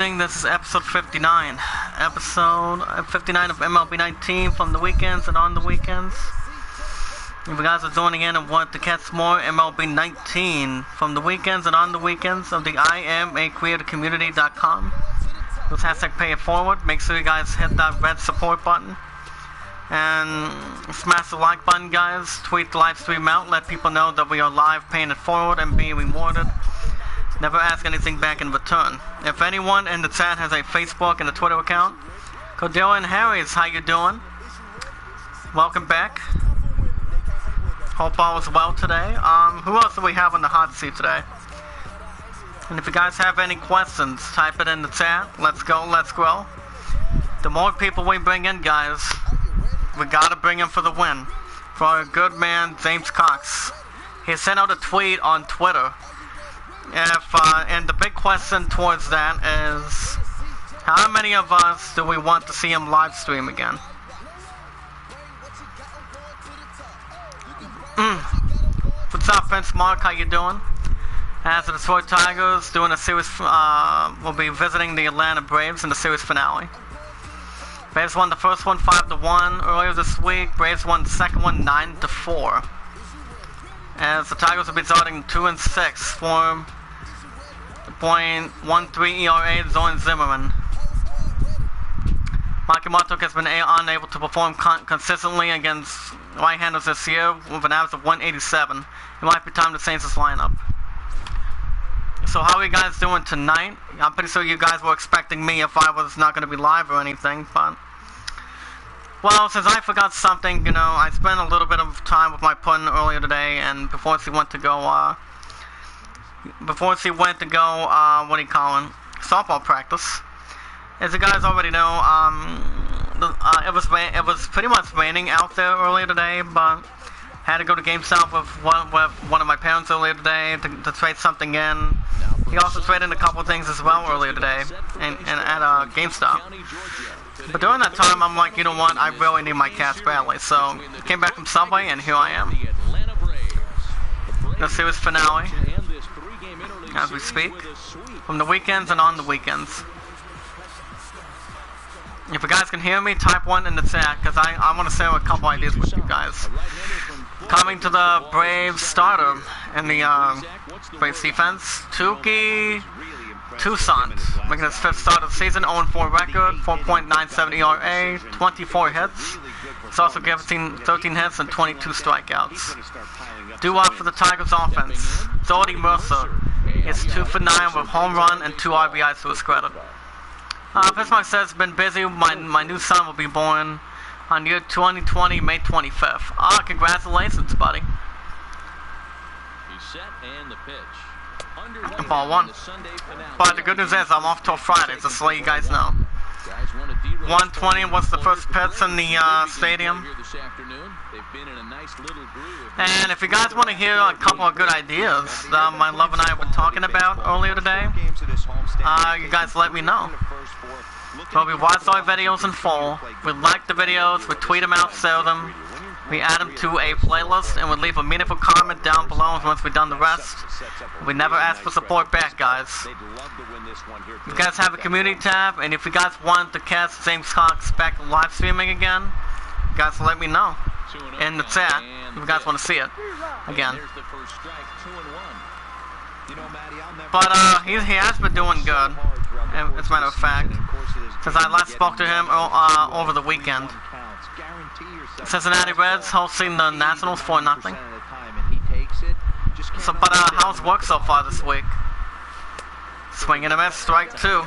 This is episode 59. Episode 59 of MLB 19 from the weekends and on the weekends. If you guys are joining in and want to catch more MLB 19 from the weekends and on the weekends of the IamACreatorCommunity.com. With hashtag pay it forward. Make sure you guys hit that red support button. And smash the like button, guys. Tweet the live stream out. Let people know that we are live paying it forward and being rewarded. Never ask anything back in return. If anyone in the chat has a Facebook and a Twitter account, Cordero and Harry's, how you doing? Welcome back. Hope all is well today. Who else do we have on the hot seat today? And if you guys have any questions, type it in the chat. Let's go, let's grow. The more people we bring in, guys, we gotta bring in for the win. For our good man, James Cox. He sent out a tweet on Twitter. And the big question towards that is, how many of us do we want to see him live stream again? What's up, Prince Mark? How you doing? As the Detroit Tigers doing a series, will be visiting the Atlanta Braves in the series finale. Braves won the first one 5-1 earlier this week. Braves won the second one 9-4. As the Tigers will be starting 2-6 for .13 ERA, Zoran Zimmerman. Mikey Martok has been unable to perform consistently against right-handers this year with an average of 187. It might be time to change this lineup. So how are you guys doing tonight? I'm pretty sure you guys were expecting me if I was not going to be live or anything, but... Well, since I forgot something, you know, I spent a little bit of time with my pun earlier today, and before she went to go, what do you call it, softball practice. As you guys already know, it was pretty much raining out there earlier today, but had to go to GameStop with one of my parents earlier today to trade something in. He also traded in a couple of things as well earlier today, and at GameStop. But during that time, I'm like, you know what, I really need my cash badly, so came back from Subway, and here I am. The series finale, as we speak, from the weekends and on the weekends. If you guys can hear me, type 1 in the chat, because I want to share a couple ideas with you guys. Coming to the Braves starter in the Braves defense, Tuki Toussaint, making his 5th start of the season, 0-4 record, 4.97 ERA, 24 hits. He's also given 13 hits and 22 strikeouts. Due up for the Tigers offense, Jordy Mercer is 2 for 9 with home run and 2 RBIs to his credit. Pittsburgh says, been busy. My new son will be born on year 2020, May 25th. Congratulations, buddy. He's set and the pitch. Ball 1. But the good news is I'm off till Friday, just to let you guys know. 120 was the first pitch in the stadium. And if you guys want to hear a couple of good ideas that my love and I were talking about earlier today, you guys let me know. So we watch our videos in full, we like the videos, we tweet them out, share them, we add them to a playlist, and we leave a meaningful comment down below once we've done the rest. We never ask for support back, guys. You guys have a community tab, and if you guys want to catch James Cox back live streaming again, you guys let me know in the chat if you guys want to see it again. But he has been doing good, as a matter of fact, since I last spoke to him over the weekend. Cincinnati Reds hosting the Nationals 4-0. So, but how's work so far this week? Swing and a miss, strike 2.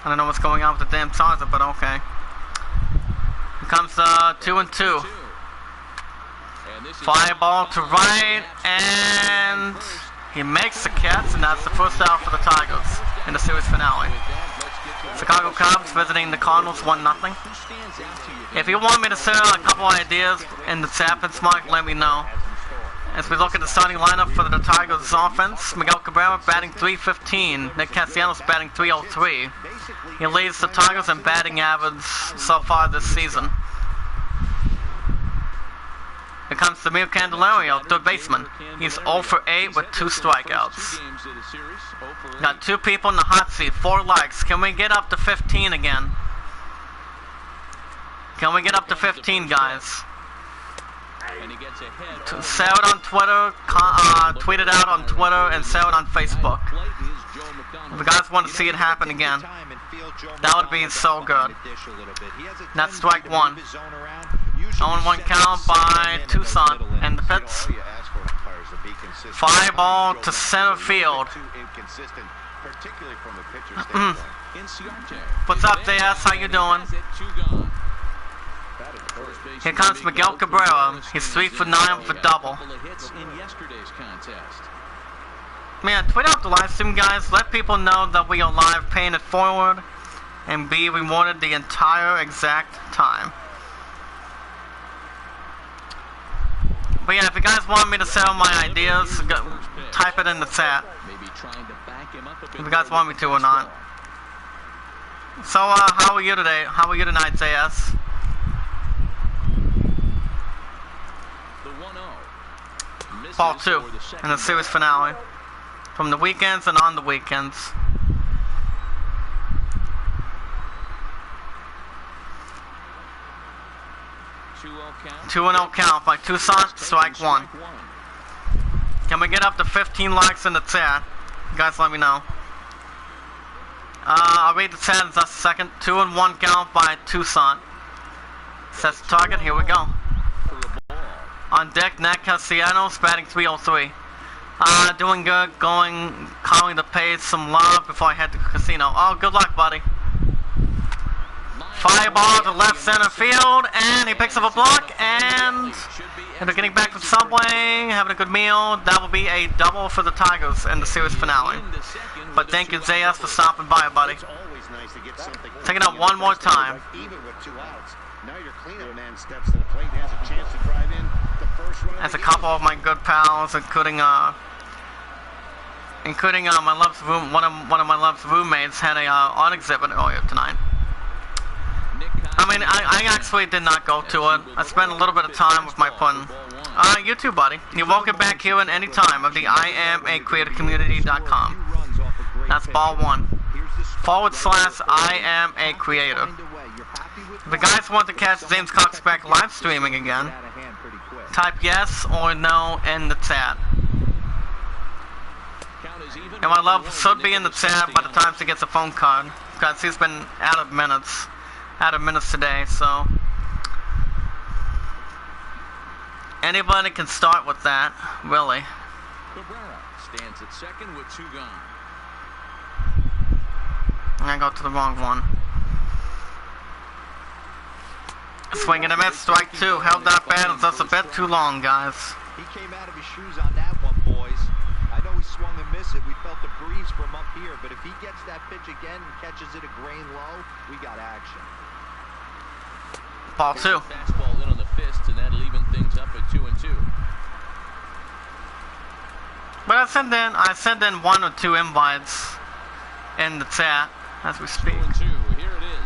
I don't know what's going on with the damn charger, but okay. Here comes 2-2. Fly ball to right, and he makes the catch, and that's the first out for the Tigers in the series finale. Chicago Cubs visiting the Cardinals 1-0. If you want me to share a couple ideas in the chat, Mark, let me know. As we look at the starting lineup for the Tigers offense, Miguel Cabrera batting .315, Nick Castellanos batting .303. He leads the Tigers in batting average so far this season. Here comes Samir Candelario, third baseman. He's 0 for 8 with 2 strikeouts. Got 2 people in the hot seat, 4 likes. Can we get up to 15 again? Can we get up to 15, guys? Say it on Twitter, tweet it out on Twitter, and say it on Facebook. If you guys want to see it happen again, that would be so good. That's strike 1. 0-1 count by Tucson, and the pitch. Fly ball to center field. What's up, JS? How you doing? Here comes Miguel Cabrera. He's 3 for 9 for double. Man, tweet out the live stream, guys. Let people know that we are live, paying it forward, and be rewarded the entire exact time. But yeah, if you guys want me to sell my ideas, type it in the chat. If you guys want me to or not. So, how are you today? How are you tonight, JS? Ball 2 in the series finale. From the weekends and on the weekends. 2-0 count by Tucson, strike 1. Can we get up to 15 likes in the chat? You guys let me know. I'll read the chat in just a second. 2-1 count by Tucson. Sets the target, here we go. On deck, Nat Castellanos, batting 303. Doing good, calling the page some love before I head to the casino. Oh, good luck, buddy. Fly ball to left center field, and he picks up a block, and they're getting back from Subway, having a good meal. That will be a double for the Tigers in the series finale. But thank you, JS, for stopping by, buddy. Taking out one more time. As a couple of my good pals, including my love's room, one of my love's roommates had a art exhibit earlier tonight. I mean, I actually did not go to it. I spent a little bit of time with my pun. You too, buddy. You're welcome back here at any time of the IamACreatorCommunity.com. That's ball 1. /IamACreator. If you guys want to catch James Cox back live streaming again, type yes or no in the chat. And my love should be in the chat by the time she gets a phone card, because he's been out of minutes today, so anybody can start with that, really. Cabrera stands at second with 2 gone. I go to the wrong one. Swing and a miss, strike 2. Held that bat just a bit too long, guys. He came out of his shoes on that one, boys. I know he swung and missed it. We felt the breeze from up here, but if he gets that pitch again and catches it a grain low, we got action. Ball 2. Fastball in on the fist, and that'll even things up at 2-2. But I sent in 1 or 2 invites in the chat as we speak. 2-2. Here it is.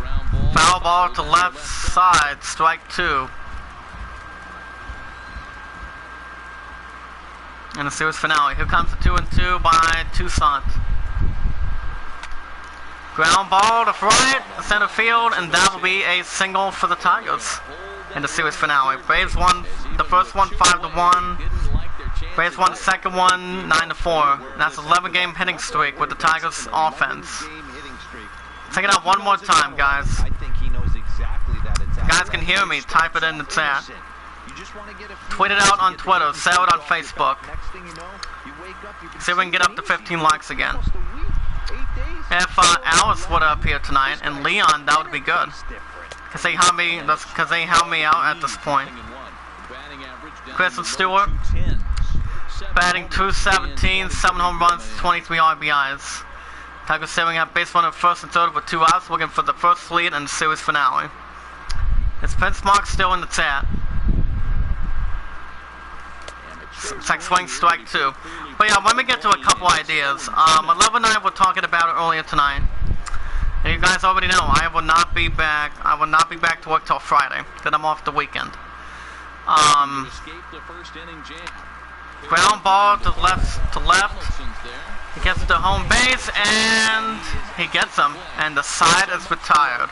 Ground ball. Foul ball to left side, strike 2. In the series finale. Here comes the 2-2 by Tucson. Ground ball to right, center field, and that will be a single for the Tigers in the series finale. Braves won the first one 5-1. Braves won the second one 9-4. That's an 11-game hitting streak with the Tigers offense. Check it out one more time, guys. You guys can hear me. Type it in the chat. Tweet it out on Twitter. Say it on Facebook. See if we can get up to 15 likes again. If Alice would appear tonight and Leon, that would be good. Cause they help me out at this point. Chris and Stewart batting 217, 7 home runs, 23 RBIs. Tigers sitting at base runner first and third with 2 outs, looking for the first lead in the series finale. It's Prince Mark still in the chat. It's like swing strike 2. But yeah, let me get to a couple ideas. My love and I were talking about it earlier tonight. And you guys already know I will not be back. I will not be back to work till Friday. Then I'm off the weekend. Escape the first inning jam. Ground ball to left. He gets to home base and he gets him. And the side is retired.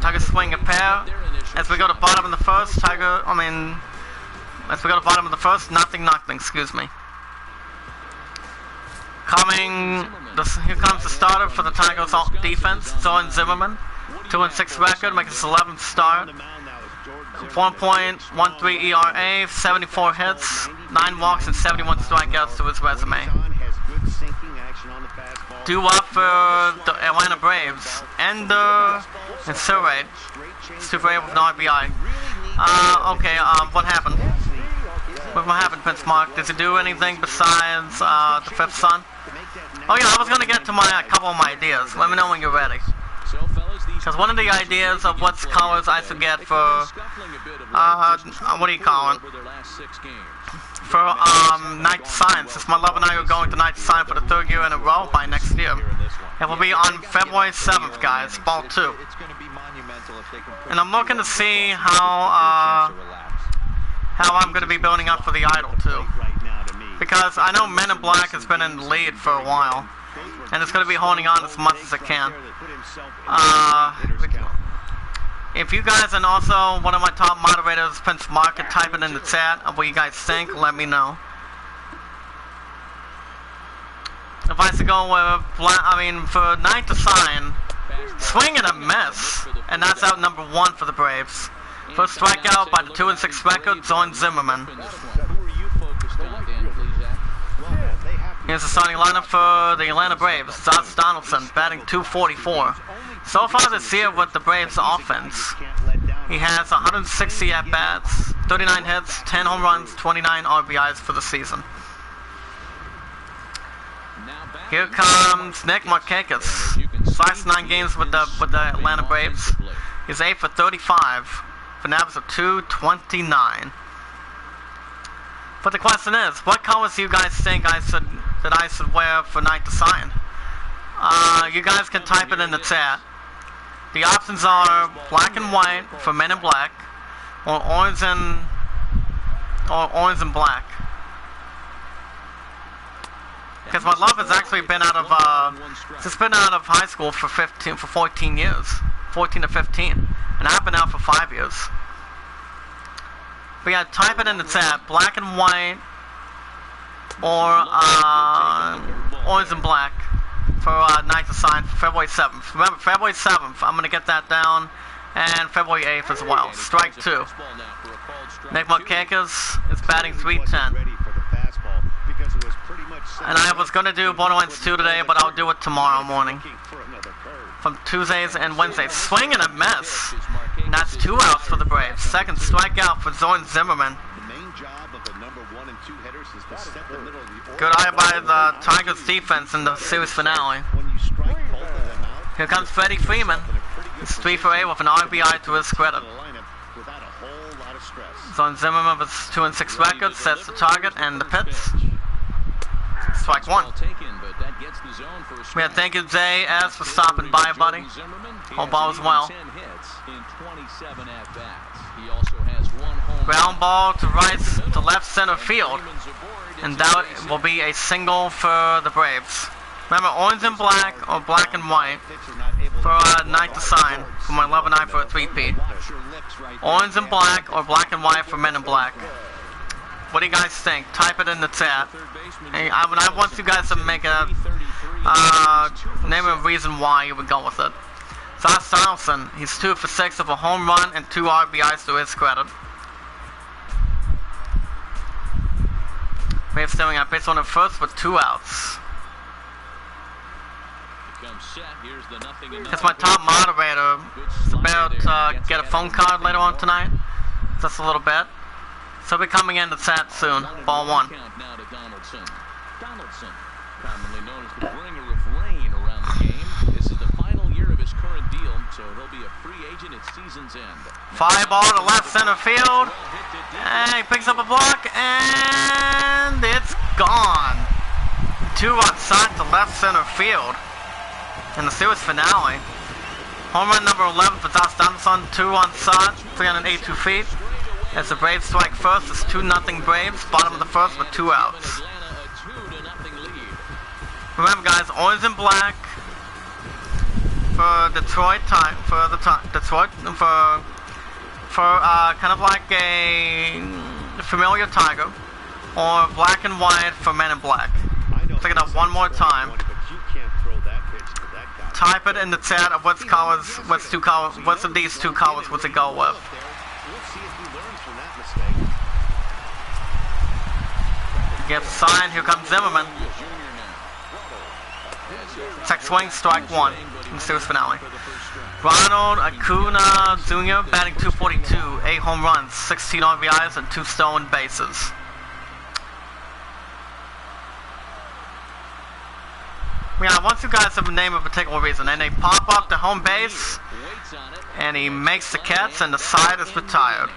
Tigers swing a pair. As we go to bottom of the first, nothing, excuse me. Here comes the starter for the Tigers defense, Zoran Zimmerman. 2-6 record, makes his 11th start. 1.13 ERA, 74 hits, 9 walks, and 71 strikeouts to his resume. Due up for the Atlanta Braves, Ender and Surrey. Super with an RBI. What happened? What happened, Prince Mark? Did he do anything besides the fifth son? Oh yeah, I was gonna get to a couple of my ideas. Let me know when you're ready. Because one of the ideas of what colors I should get for, what do you call it? For Night Science. Since my love and I are going to Night Science for the 3rd year in a row by next year. It will be on February 7th, guys, Ball 2. And I'm looking to see how I'm going to be building up for the Idol, too. Because I know Men in Black has been in the lead for a while. And it's going to be holding on as much as it can. If you guys, and also one of my top moderators, Prince Mark, could type it in the chat of what you guys think, let me know. If I should go with, for Night to Sign, swing and a miss. And that's out number 1 for the Braves. First strikeout by the 2-6 record, Zoran Zimmerman. Here's the starting lineup for the Atlanta Braves. Josh Donaldson batting .244. So far this year with the Braves offense, he has 160 at-bats, 39 hits, 10 home runs, 29 RBIs for the season. Here comes Nick Markakis. Last 9 games with the Atlanta Braves. He's 8 for 35 for an average of .229. But the question is, what colors do you guys think I should wear for Night to Sign? You guys can type it in the chat. The options are black and white for Men in Black, or orange and black. Because my love has actually been out of high school for 14 years, 14 to 15, and I've been out for 5 years. But yeah, type it in the chat, black and white, or orange and black for Night to Sign for February 7th. Remember, February 7th, I'm going to get that down, and February 8th as well. Strike 2. Nick Markakis is batting .310. And I was going to do Borderlands 2 today, but I'll do it tomorrow morning. From Tuesdays and Wednesdays. Swing and a miss. And that's 2 outs for the Braves. Second strikeout for Zoran Zimmerman. Good eye by the Tigers defense in the series finale. Here comes Freddie Freeman. He's 3 for 8 with an RBI to his credit. Zoran Zimmerman with 2-6 record sets the target and the pitch. Strike 1. Thank you, J.S. for stopping by, buddy. Hope all is well. Ground ball to left center field. And that will be a single for the Braves. Remember, orange and black or black and white for Night to Sign for my love and I for a 3-peat. Orange and black or black and white for Men in Black. What do you guys think? Type it in the chat. Hey, I want you guys to make a name a reason why you would go with it. Josh Donaldson, he's 2 for 6 of a home run and 2 RBIs to his credit. Braves staring at base on the first with 2 outs. That's my top moderator. It's about to get a phone card later on tonight. Just a little bit. So we'll be coming in the chat soon. Ball 1. Donaldson, commonly known as the bringer of rain around the game. This is the final year of his current deal, so he'll be a free agent at season's end. Fly ball to left center field. And he picks up a block, and it's gone. 2-run shot to left center field in the series finale. Home run number 11 for Josh Donaldson, 2 on side, 382 feet. As the Braves strike first, it's 2-0 Braves, bottom of the first with 2 outs. Remember guys, orange and black for Detroit, for kind of like a familiar Tiger, or black and white for Men in Black. Check it out one more time. Type it in the chat of what's of these two colors would it go with. Gift sign, here comes Zimmerman. Check swing, strike 1 in the series finale. Ronald Acuna Jr. batting .242, 8 home runs, 16 RBIs, and 2 stolen bases. Yeah, once you guys have a name of a particular reason, and they pop up the home base, and he makes the catch, and the side is retired.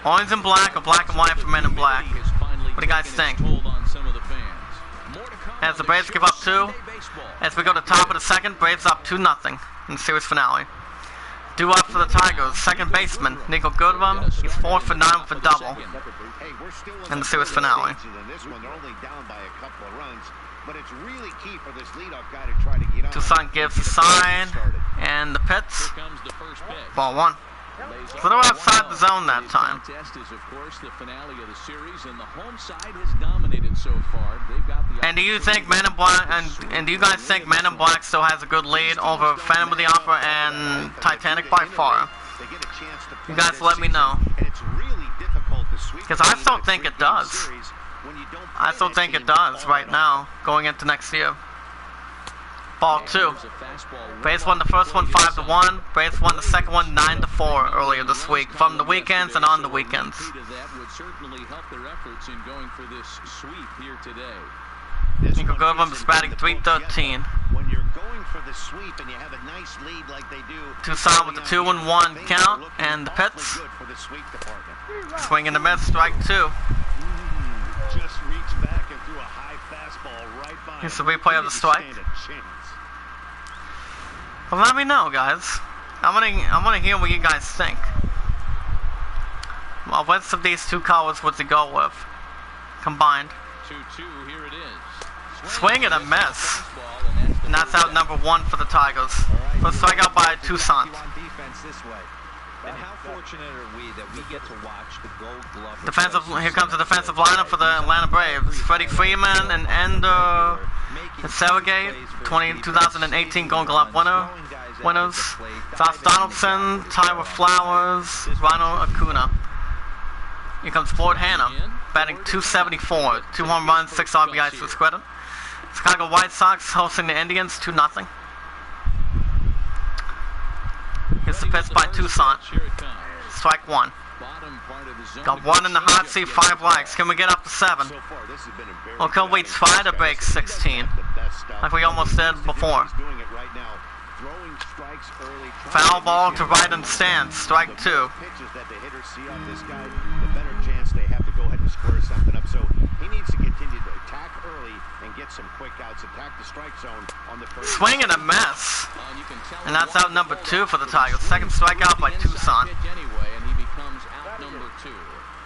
Orange and black, or black and white for Men in Black. What do you guys think? As the Braves give up 2, as we go to the top of the second, Braves up 2-0 in the series finale. Due up for the Tigers, second baseman Nico Goodwin. He's 4 for 9 with a double in the series finale. Toussaint gives the sign, and the pitch. Ball 1. So they're outside the zone that time. And do you think Men in Black, and do you guys think Men in Black still has a good lead over Phantom of the Opera and Titanic by far? You guys let me know. Because I still think it does. I still think it does right now, going into next year. Ball 2. Braves won the first one 5-1. Braves won the second one 9-4 earlier this week, from the weekends and on the weekends. Nico Goodwin is batting .313. When you're going for the sweep and you have a nice lead like they do. Toussaint with the 2-1 count and the pitch. Swing in the mid, strike 2. Just reached back and threw a high fastball right by. Here's the replay of the strike. Well, let me know, guys. I wanna hear what you guys think. Well, which of these two colors would you go with combined? 2-2, here it is. Swing and a miss. And that's out number 1 for the Tigers. Let's strike out by Toussaint. And how fortunate are we that we get to watch the Gold Glove? Here comes the defensive lineup for the Atlanta Braves. Freddie Freeman and Ender Sergey, 2018 Gold Glove winners. Josh Donaldson, Tyler Flowers, Ronald Acuna. Here comes Ford Hanna, batting .274, 2 home runs, 6 RBIs to his credit. Chicago White Sox hosting the Indians 2-0. Here's the pitch by Toussaint. Strike 1. Got 1 in the hot seat, 5 likes. Can we get up to 7? Or can we try to break 16? Like we almost did before. Foul ball to right in the stands. Strike 2. Swing and a miss. And that's out number 2 for the Tigers. Second strikeout by Toussaint.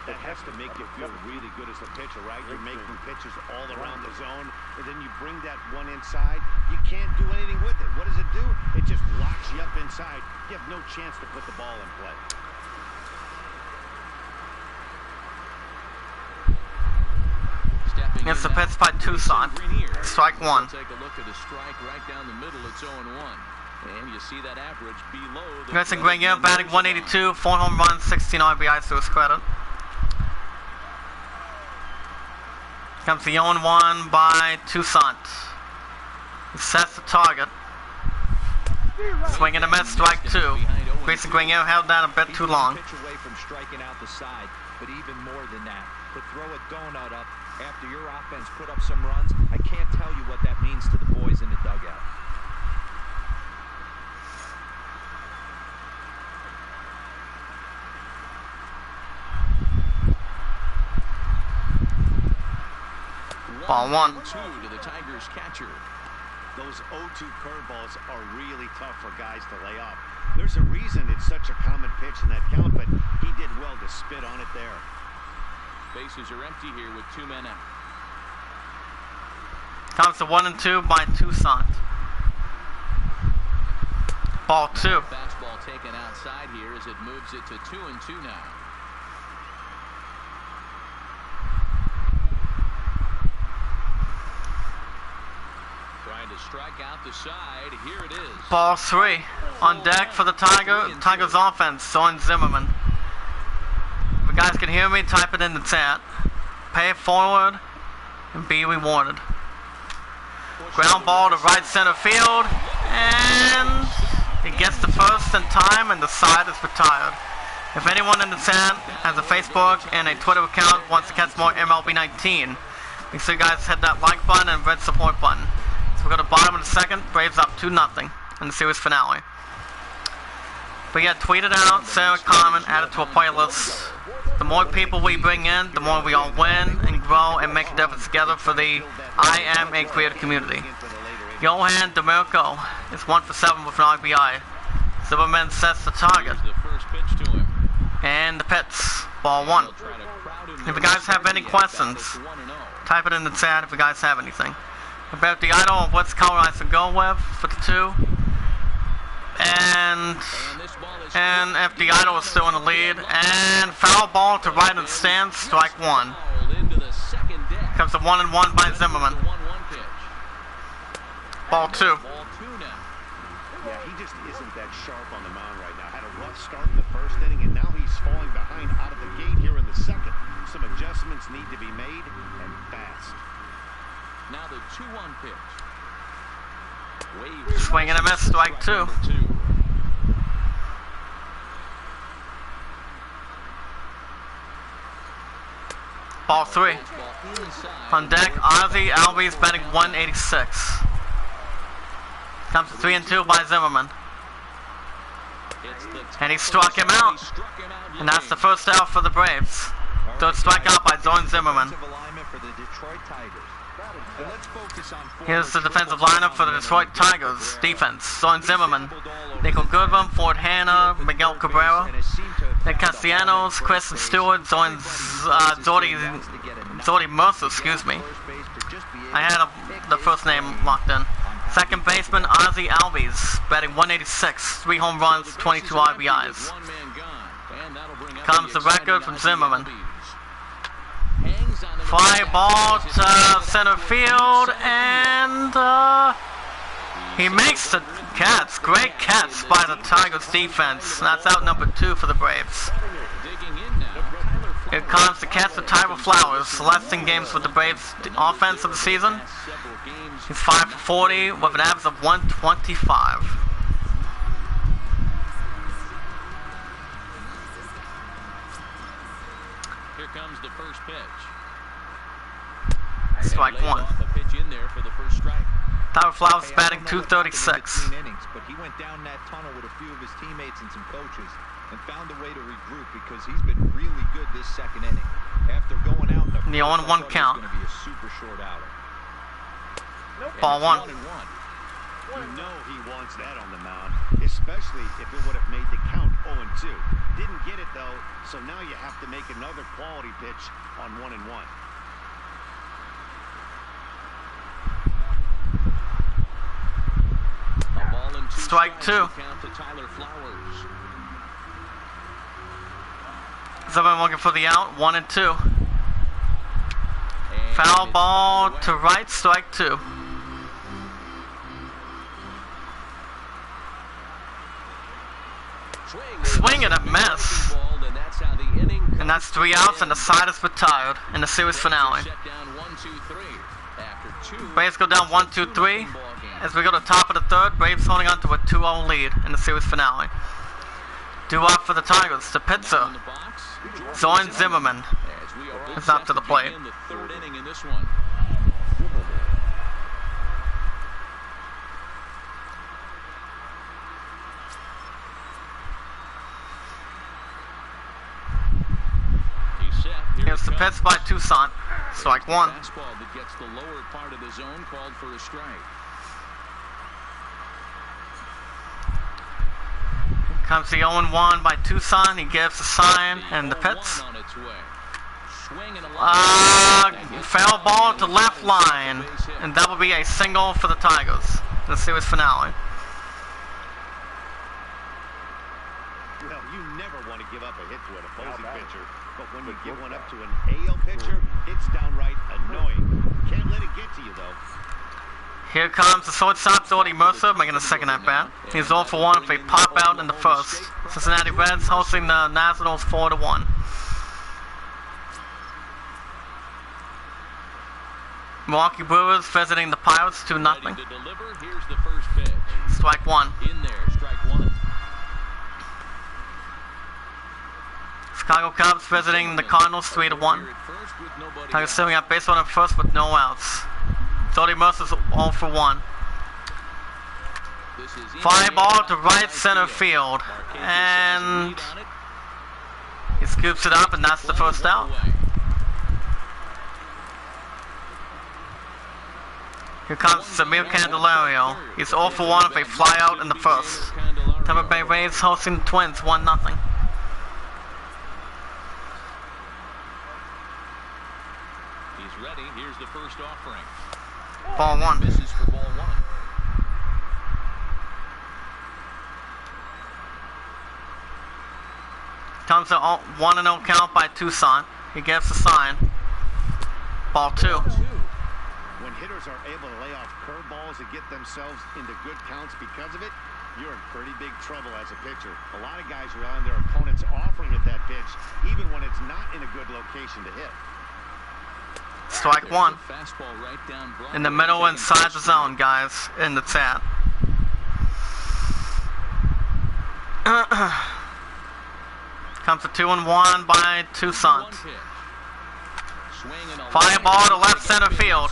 That has to make you feel really good as a pitcher, right? You're making pitches all around the zone, and then you bring that one inside. You can't do anything with it. What does it do? It just locks you up inside. You have no chance to put the ball in play. It's the pitch by Toussaint. Strike 1. Take a look at the strike right down the middle. It's 0-1. And you see that average below the Grayson Grenier batting .182, 4 home runs, 16 RBIs to his credit. Comes the 0-1 by Toussaint. He sets the target. Swing and a miss, strike 2. Grayson Grenier held that a bit too long. Away from striking out the side, but even more than that, to throw a donut up after your offense put up some runs, I can't tell you what that means to the boys in the dugout. Ball 1. To the Tigers catcher. Those 0-2 curveballs are really tough for guys to lay off. There's a reason it's such a common pitch in that count, but he did well to spit on it there. Bases are empty here with 2 men out. Comes to 1-2 by Toussaint. Ball 2. Fastball taken outside here as it moves it to 2-2 now. Trying to strike out the side. Here it is. Ball 3. On deck for the Tigers offense, Zoin Zimmerman. If you guys can hear me, type it in the chat. Pay it forward and be rewarded. Ground ball to right center field, and it gets the first in time, and the side is retired. If anyone in the chat has a Facebook and a Twitter account wants to catch more MLB 19, make sure you guys hit that like button and red support button. So we go to the bottom of the second, Braves up 2-0 in the series finale. But yeah, tweet it out, share a comment, add it to a playlist. The more people we bring in, the more we all win and grow and make a difference together for the I Am a Creator community. Johan DeMerico is 1 for 7 with an RBI. Zimmerman sets the target. And the pitch, ball 1. If you guys have any questions, type it in the chat if you guys have anything. About the idol of what's color I should go with for the 2. And if the idol is still in the lead, and foul ball to right in the stands, strike 1. Comes to 1-1 by Zimmerman. Ball 2. Yeah, he just isn't that sharp on the mound right now. Had a rough start in the first inning, and now he's falling behind out of the gate here in the second. Some adjustments need to be made, and fast. Now the 2-1 pitch. Swing and a miss, strike 2. Ball 3. On deck, Ozzie Albies batting 186. Comes to 3-2 by Zimmerman. And he struck him out. And that's the first out for the Braves. Third strikeout by Zoin Zimmerman. Here's the defensive lineup for the Detroit Tigers defense. Zoin Zimmerman, Nico Goodwin, Ford Hanna, Miguel Cabrera, Nick Castellanos, Kristen Stewart, Jordy Mercer, excuse me. I had the first name locked in. Second baseman, Ozzie Albies, batting 186, 3 home runs, 22 RBIs. Comes the record from Zimmerman. Fly ball to center field, and he makes the catch. Great catch by the Tigers defense. That's out number 2 for the Braves. Here comes the catch of Tyler Flowers. Last 10 games with the Braves offense of the season. He's 5 for 40 with an average of 125. Here comes the first pitch. Strike 1. Tyler Flowers is batting 236. But he went down that tunnel with a few of his teammates and some coaches and found a way to regroup because he's been really good this second inning. After going out in the 0-1 count. Going to be a super short outing. Ball 1. You know he wants that on the mound, especially if it would have made the count 0-2. Didn't get it though, so now you have to make another quality pitch on 1-1. Strike 2. Someone looking for the out, 1-2. Foul ball to right, strike 2. Swing and a miss. And that's 3 outs, and the side is retired in the series finale. Braves go down 1-2-3. As we go to the top of the third, Braves holding on to a 2-0 lead in the series finale. Due up for the Tigers, the pitcher, Zoin Zimmerman, is up to the plate. Here's the pitch by Toussaint. Strike 1. Fastball that gets the lower part of the zone, called for a strike. Comes the 0-1 by Tucson. He gives the sign and the pits. Foul ball to left line, and that will be a single for the Tigers in the series finale. Well, you never want to give up a hit to an opposing pitcher, but when you give one up to an AL pitcher, it's downright annoying. Can't let it get to you, though. Here comes the shortstop, Jordy Mercer, making a second at bat. He's 0 for 1 if they pop out in the first. Cincinnati Reds hosting the Nationals 4-1. Milwaukee Brewers visiting the Pirates 2-0. Strike one. In there, strike one. Chicago Cubs visiting the Cardinals 3-1. Tigers sitting at base runner first with no outs. Jordy Mercer's 0 for 1. Fly ball to right center field, and he scoops it up, and that's the first out. Here comes Samir Candelario. He's 0 for 1 if they fly out in the first. Tampa Bay Rays hosting the Twins 1-0. He's ready. Here's the first offering. Ball one. Misses for ball one. Comes a 1-0 count by Tucson. He gives the sign. Ball two. When hitters are able to lay off curveballs and get themselves into good counts because of it, you're in pretty big trouble as a pitcher. A lot of guys rely on their opponents offering at that pitch, even when it's not in a good location to hit. Strike one. In the middle inside the zone, guys, in the chat. Comes a 2-1 by Tucson. Fly ball to left center field.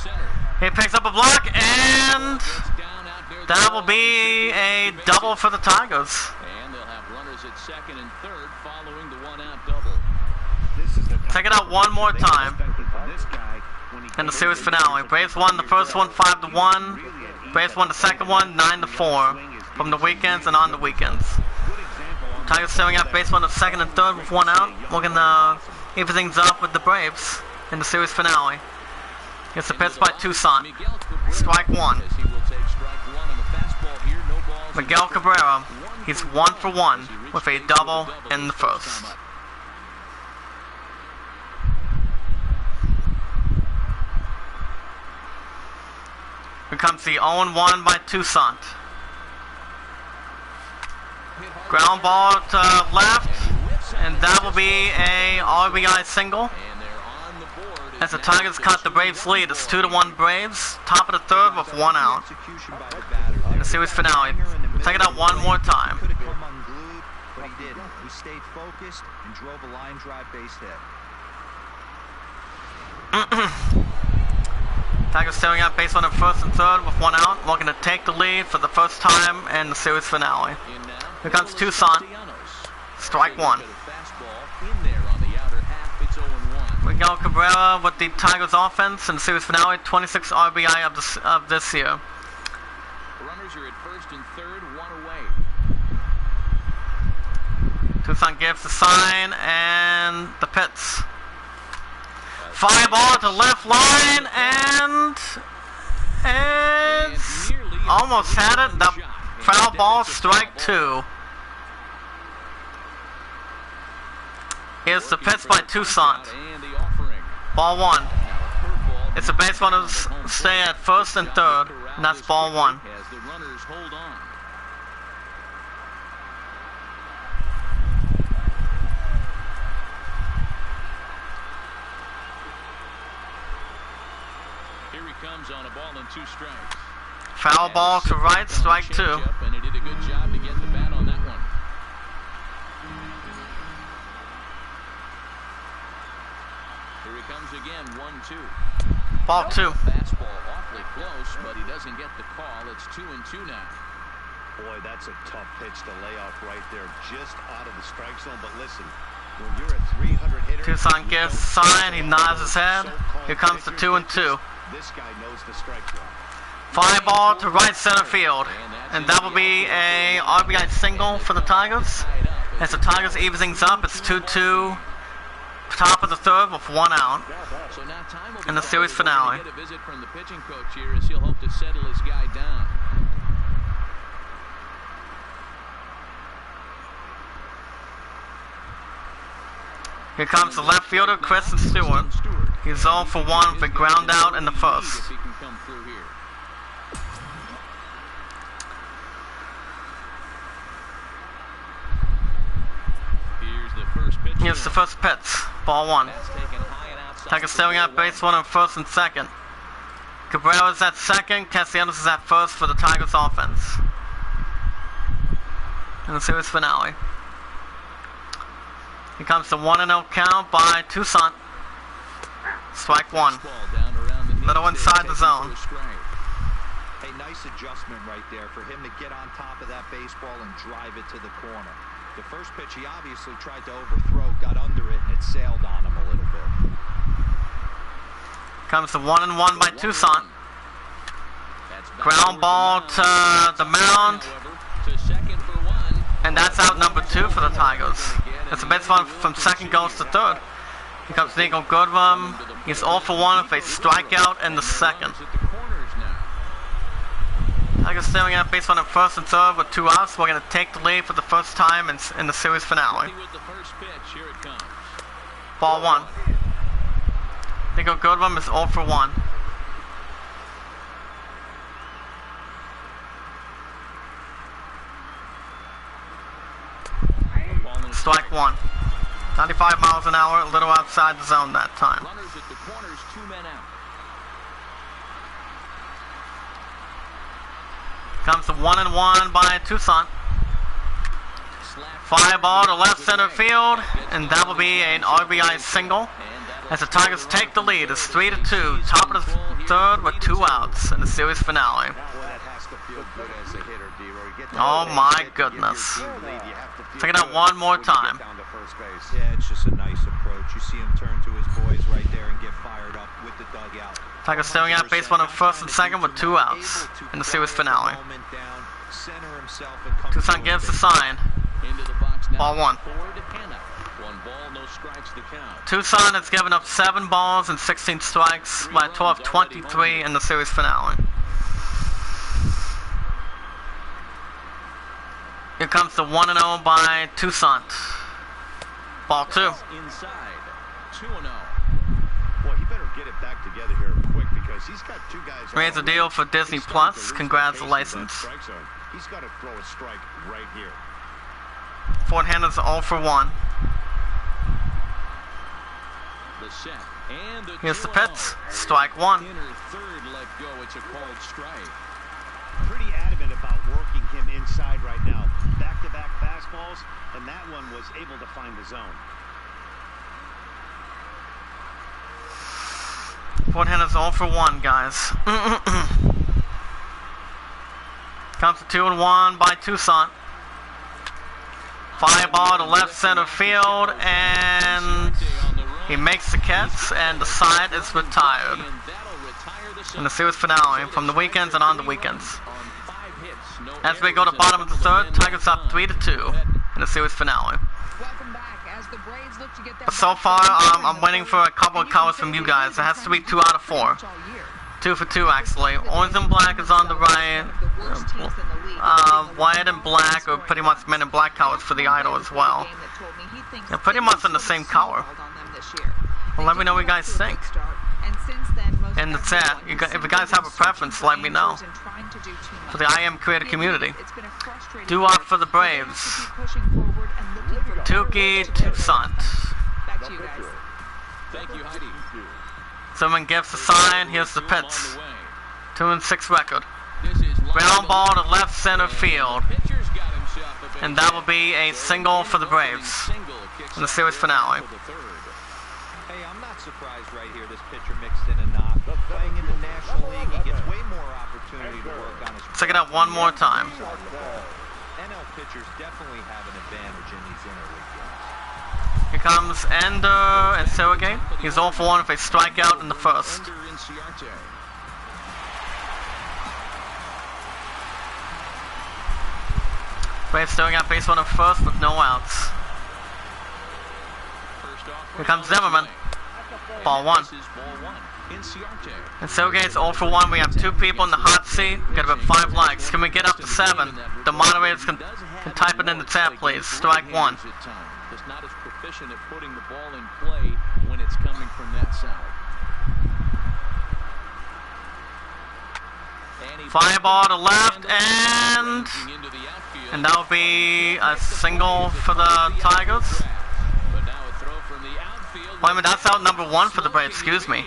He picks up a block, and that will be a double for the Tigers. And they'll have runners at second and third following the one-out double. Take it out one more time in the series finale. Braves won the first one 5-1. Braves won the second one 9-4 from the weekends and on the weekends. Tigers staring at base on the second and third with one out. We're gonna even things up with the Braves in the series finale. It's a pitch by Tucson. Strike one. Miguel Cabrera, he's 1 for 1 with a double in the first. Here comes the 0-1 by Tucson. Ground ball to left, and that will be a RBI single. As the Tigers cut the Braves lead, it's 2-1 Braves. Top of the third with one out. In the series finale. Take it out one more time. Could have come unglued, but he didn't. He stayed focused and drove a line drive base hit. Tigers staring at base on the first and third with one out. Looking to take the lead for the first time in the series finale. Here comes Tucson. Strike one. Miguel Cabrera with the Tigers offense in the series finale, 26 RBI of this year. Runners are at first and third, one away. Tucson gives the sign and the pits. Fly ball to left line, and it's almost had it. The foul ball, strike two. Here's the pitch by Tucson. Ball one. It's a base runners stay at first and third, and that's ball one. As the runners hold on. Here he comes on a ball and two strikes. Foul ball to right, strike two. And he did a good job to get the bat on that one. Here he comes again, 1-2. Ball two. Fastball awfully close, but he doesn't get the call. It's 2-2 now. Boy, that's a tough pitch to lay off right there, just out of the strike zone. But listen, when you're a 300 hitter, Tucson gives the sign, he nods his head. Here comes the 2-2. This guy knows the strike zone. Fly ball to right center field. And that will be a RBI single for the Tigers. As the Tigers even things up, it's 2-2. Top of the third with 1 out. So now time will be In the series finale. Get a visit from the pitching coach here as he'll hope to settle his guy down. Here comes the left fielder, Kristen Stewart. He's 0 for 1 with a ground out in the first. If he can come through here. Here's the first pitch. Ball 1. That's taken high and outside. Tigers staring at base 1 on first and second. Cabrera is at second. Castellanos is at first for the Tigers offense. In the series finale. Here comes the 1-0 count by Toussaint. Strike 1. Little inside the zone. A nice adjustment right there for him to get on top of that baseball and drive it to the corner. The first pitch he obviously tried to overthrow, got under it, and it sailed on him a little bit. Comes the 1-1 by Toussaint. Ground ball to the mound. And that's out number 2 for the Tigers. It's a base run from second goes to third. Here comes Nico Goodrum. He's 0 for 1 with a strikeout in the second. Tigers staring at base runner first and third with 2 outs. We're going to take the lead for the first time in the series finale. Ball 1. Nico Goodrum is 0 for 1. Strike 1. 95 miles an hour, a little outside the zone that time. Runners at the corners, 2 men out. Comes the 1-1 by Toussaint. Fly ball to left center field, and that will be an RBI single. As the Tigers take the lead, it's 3-2. Top of the third with 2 outs in the series finale. Oh my goodness. Check it out one more time. Yeah, it's just a nice approach. You see him turn to his boys right there and get fired up with the dugout. Tigers staring at base runner first and second with 2 outs in the series finale. Toussaint gives the sign. Ball 1. Toussaint has given up 7 balls and 16 strikes by a total of 23 in the series finale. Here comes the 1-0 by Toussaint. Ball 2. Inside. 2-0. Well, he better get it back together here quick because he's got 2 guys. Raise a deal for Disney Plus. Congratulations. He's got to throw a strike right here. Forehand is 0 for 1. The set. And the Here's the 2-0. pitch. Strike 1. Inner third let go. It's a called strike. Pretty adamant about working him inside right now. Back-to-back fastballs, and that one was able to find the zone. Forehand is 0 for 1, guys. Comes the 2-1 by Toussaint. Fly ball to left center field, and he makes the catch, and the side is retired in the series finale from the weekends and on the weekends. As we go to bottom of the third, Tigers up 3-2 in the series finale. But so far, I'm waiting for a couple of colors from you guys. It has to be 2 out of 4. 2 for 2, actually. Orange and black is on the right. White and black are pretty much men in black colors for the idol as well. They're pretty much in the same color. Well, let me know what you guys think. In the chat, if you guys have a preference, let me know. For the I Am Creator community. Do opt for the Braves. Tukey Toussaint. Thank you, Heidi. Someone gives the sign. Here's the pitch. 2-6 record. This is Ground ball to left center field. And that will be a single for the Braves in the series finale. Hey, I'm not surprised right here. This pitcher mixed in a knock. Playing in the National League, he gets way more opportunity to work on his. Check it out one more time. NL pitchers definitely have an advantage in these interleague games. Here comes Ender and Sergey. He's 0 for 1 with a strikeout in the first. Braves still got base runner first with no outs. Here comes Zimmerman. Ball 1. And Silgate's 0 for 1. We have 2 people in the hot seat. Got about 5 likes. Can we get up to 7? The moderators can type it in the chat, please. Strike 1. Just not as proficient at putting the ball in play when it's coming from that side. Fly ball to left, and that'll be a single for the Tigers. Wait a minute, that's out number 1 for the Braves, excuse me.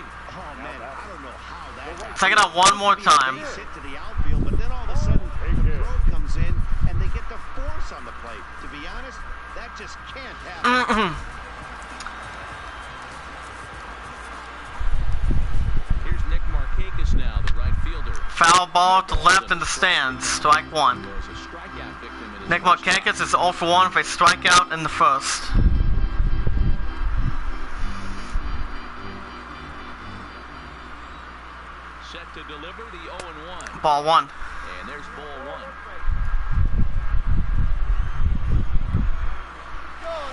Check it out one more time. But then all of a sudden, the throw comes in, and they get the force on the plate. To be honest, that just can't happen. Here's Nick Markakis now, the right fielder. Foul ball to left in the stands. Strike 1. Nick Markakis is 0 for 1 with a strikeout in the first. Set to deliver the 0-1. Ball 1. And there's ball 1.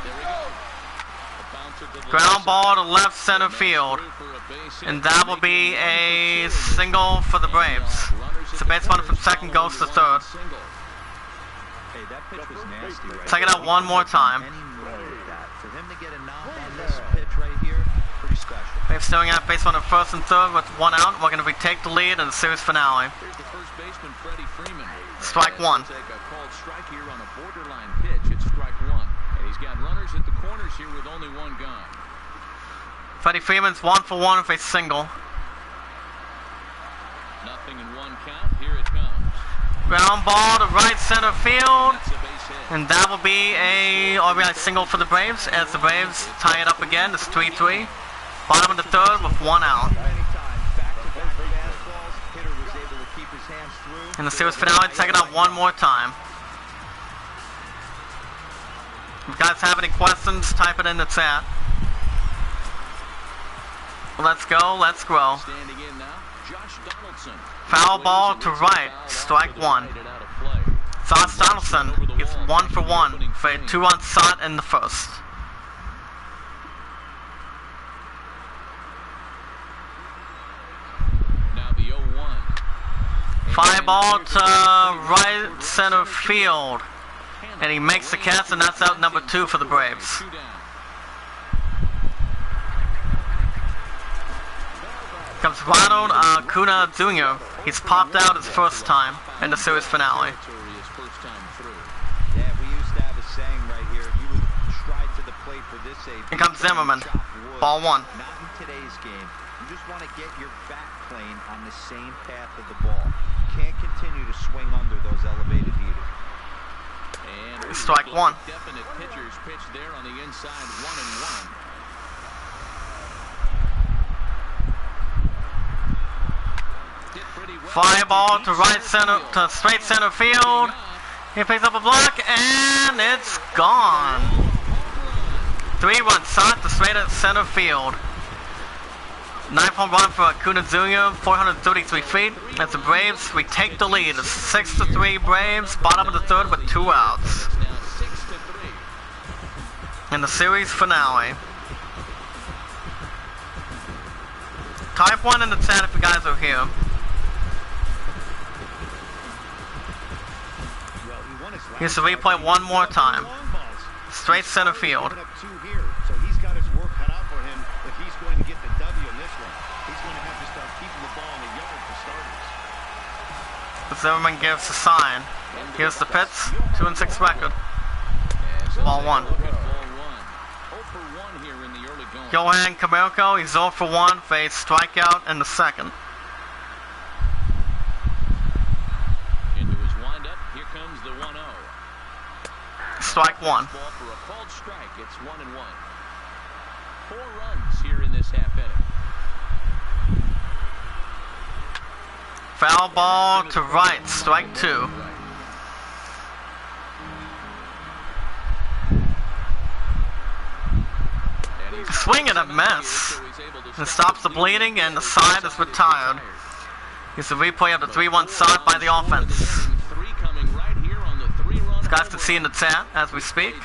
There we go. Ground ball to left center field. And that will be a single for the Braves. So base runner from second goes to third. Hey, that pitch was nasty right Check it out one more time. For him to get a knock on this pitch right here, pretty special. Braves still got base runner first and third with 1 out. We're going to retake the lead in the series finale. Here's the first baseman, Freddie Freeman. Strike 1. Take a called strike here on a borderline pitch. It's strike 1. And he's got runners at the corners here with only 1 gone. Freddie Freeman's 1 for 1 with a single. Nothing in 1 count. Here it comes. Ground ball to right center field. That's a base hit. And that will be a RBI single for the Braves as the Braves tie it up again. It's 3-3. Bottom of the third with 1 out. In the series finale, check it out one more time. If you guys have any questions, type it in the chat. Let's go, let's grow. Standing in now, Josh Donaldson. Foul ball to right, strike 1. Josh Donaldson gets 1 for 1 for a 2-run shot in the first. Now the 0-1. Fly ball to right center field. And he makes the catch, and that's out number 2 for the Braves. Comes Ronald Acuna Jr. He's popped out his first time in the series finale. Yeah, we used to have a saying right here. You would stride to the plate for this age. Here comes Zimmerman. Ball 1. Not in today's game. You just want to get your bat plane on the same path of the ball. Can't continue to swing under those elevated heaters. And Strike 1. Definite pitcher's pitch there on the inside, 1-1. Fly ball to right center, to straight center field. He picks up a block, and it's gone. 3-run shot to straight center field. 9th home run for Acuna Jr., 433 feet. As the Braves retake the lead. It's 6-3 Braves, bottom of the third with 2 outs. In the series finale. Type 1 in the chat if you guys are here. Here's the replay one more time. Straight center field. So he's got his work cut out for him if he's going to get the W in this one. He's going to have to start keeping the ball in the yard for starters. Zimmerman gives a sign. Here's the pitch. 2-6 record. Ball 1. Johan Camargo, he's 0 for 1 for a strikeout in the second. Into his windup, here comes the 1-0. Strike 1. Ball for a called strike. It's 1-1. 4 runs here in this half inning. Foul ball to right, strike 2. Swing and a miss. And stops the bleeding, and the side is retired. Here's the replay of the 3-1 shot by the offense. guys can see in the chat as we speak.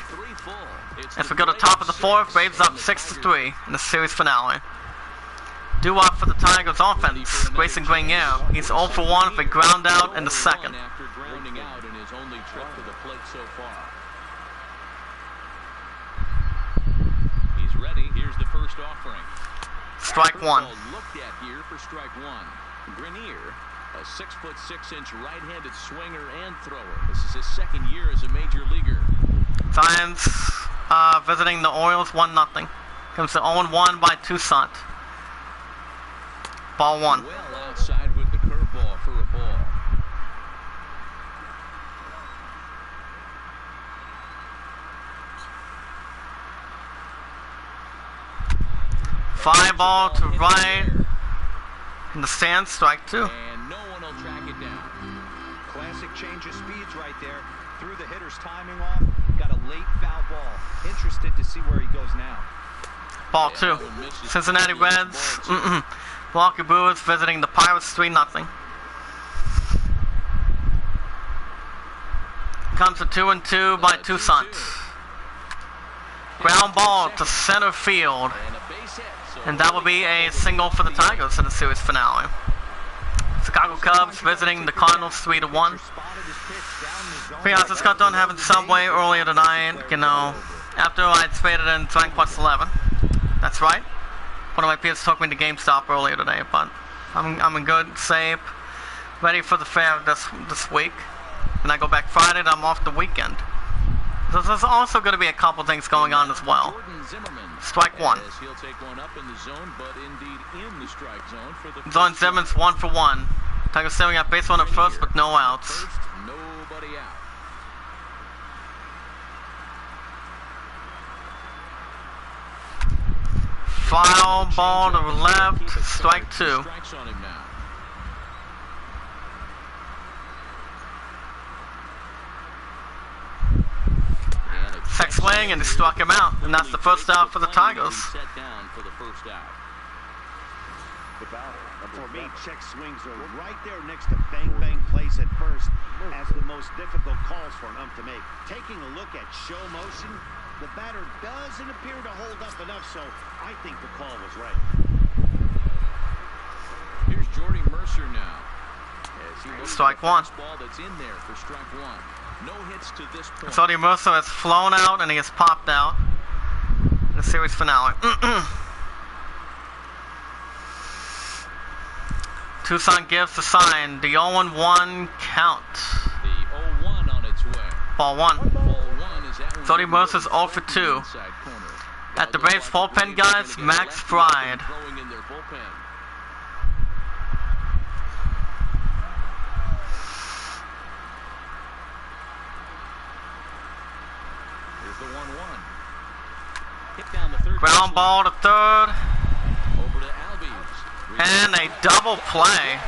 As we go to top of the fourth, Braves up 6-3 in the series finale. Due up for the Tigers offense, Grayson Grenier. He's 0 for 1 with a ground out in the second. After grounding out in his only trip to the plate so far. He's ready. Here's the first offering. Strike one. Looked at here for strike one. Grenier, a 6'6" right-handed swinger and thrower. This is his second year as a major leaguer. Giants visiting the Orioles 1-0. Comes to 0-1 by Toussaint. Ball one. Well outside with the curveball for a ball. Fly ball to right. In the stands, strike two. And no one will track it down. Classic change of speeds right there. Threw the hitter's timing off. Got a late foul ball. Interested to see where he goes now. Ball two. Cincinnati Reds. Milwaukee Brewers visiting the Pirates 3-0. Comes to 2-2 by Toussaint. Ground ball to center field. And that will be a single for the Tigers in the series finale. Chicago Cubs visiting the Cardinals 3-1. To be honest, I just got done having Subway earlier tonight, you know, after I'd traded in Frank plus 11. That's right. One of my peers took me to GameStop earlier today, but I'm in good shape, ready for the fair this week. And I go back Friday, and I'm off the weekend. So there's also going to be a couple things going on as well. Strike one. He'll take one up in the zone, but indeed in the strike zone for the Zone Zimmerman's 1 for 1. Tigers staring at base runner first with no outs. First, nobody out. Foul ball to left, strike two. Strikes on him now. Check swing, and he struck him out, and that's the first out for the Tigers. Set down for the first out. For me, check swings are right there next to bang plays at first as the most difficult calls for an ump to make. Taking a look at show motion, the batter doesn't appear to hold up enough, so I think the call was right. Here's Jordy Mercer now. As he looks Strike at the one. fastball that's in there for strike one. No hits to this point. Jordy Mercer has flown out, and he has popped out in the series finale. Toussaint gives the sign, the 0-1 count. The 0-1 on its way. Ball one. Ball one is that one. Jordy Mercer's 0 for 2. Inside corner. At the Braves bullpen, guys, Max Fried. Throwing in their bullpen. Here's the 1-1. Hit down the third. Ground ball to third, Over to Albies. and a double play.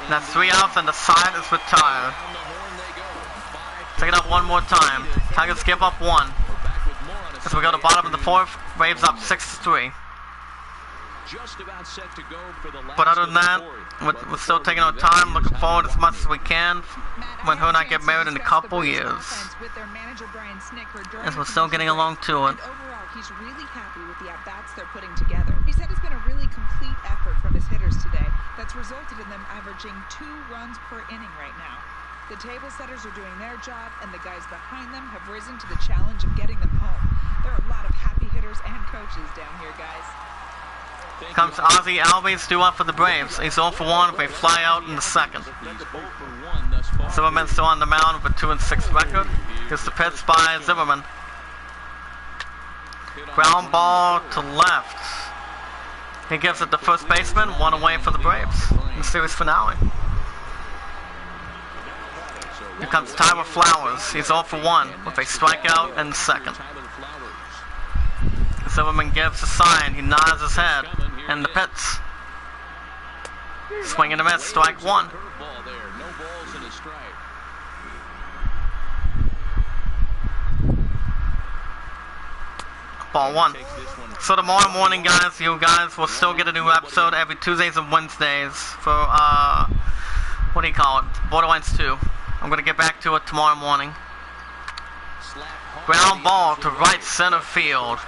And that's 3 outs, and the side is retired. On the horn they go. Take it up one more time. Tigers give up 1. We're back with more on a As we go to bottom of the fourth, Braves up 6-3. Just about set to go for the last But other than that, of the we're still taking our time, looking forward as much as we can when her and I get married in a couple years. As we're still getting along to it. And overall, he's really happy with the at-bats they're putting together. He said it's been a really complete effort from his hitters today that's resulted in them averaging 2 runs per inning right now. The table setters are doing their job, and the guys behind them have risen to the challenge of getting them home. There are a lot of happy hitters and coaches down here, guys. Comes Ozzie Albies, due up for the Braves. He's 0 for 1 with a fly out in the second. Zimmerman's still on the mound with a 2-6 record. Gets the pitch by Zimmerman. Ground ball to left. He gives it to first baseman, 1 away for the Braves in the series finale. Here comes Tyler Flowers. He's 0 for 1 with a strikeout in the second. Zimmerman gives a sign. He nods his head. And the pitch. Swing and a miss. Strike 1. Ball 1. So tomorrow morning, guys, you guys will still get a new episode every Tuesdays and Wednesdays for, what do you call it? Borderlands 2. I'm going to get back to it tomorrow morning. Ground ball to right center field.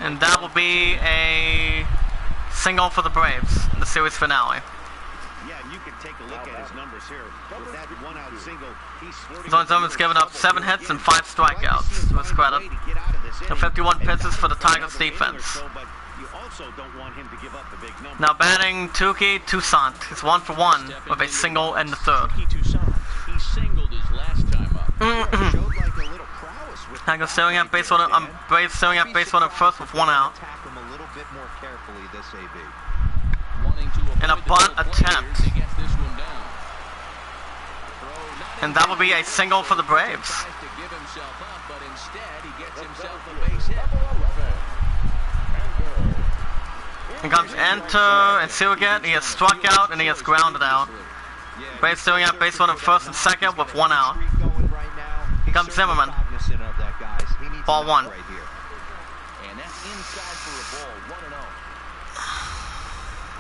And that will be a single for the Braves in the series finale. Yeah, and you can take a look at his numbers here. With that one-out single, he's Zimmerman's given up 7 hits and 5 strikeouts to his credit. So 51 pitches for the Tigers defense. Now batting Tuki Toussaint is 1 for 1 with a single in the third. He singled his last time up. Tigers staring at base runner. Braves staring at base runner first with 1 out. And a bunt attempt. And that will be a single for the Braves. Here comes Enter and Silvergate. He has struck out and he has grounded out. Braves staring at base runner first and second with 1 out. Here comes Zimmerman. Ball 1. And that's inside for a ball, 1-0.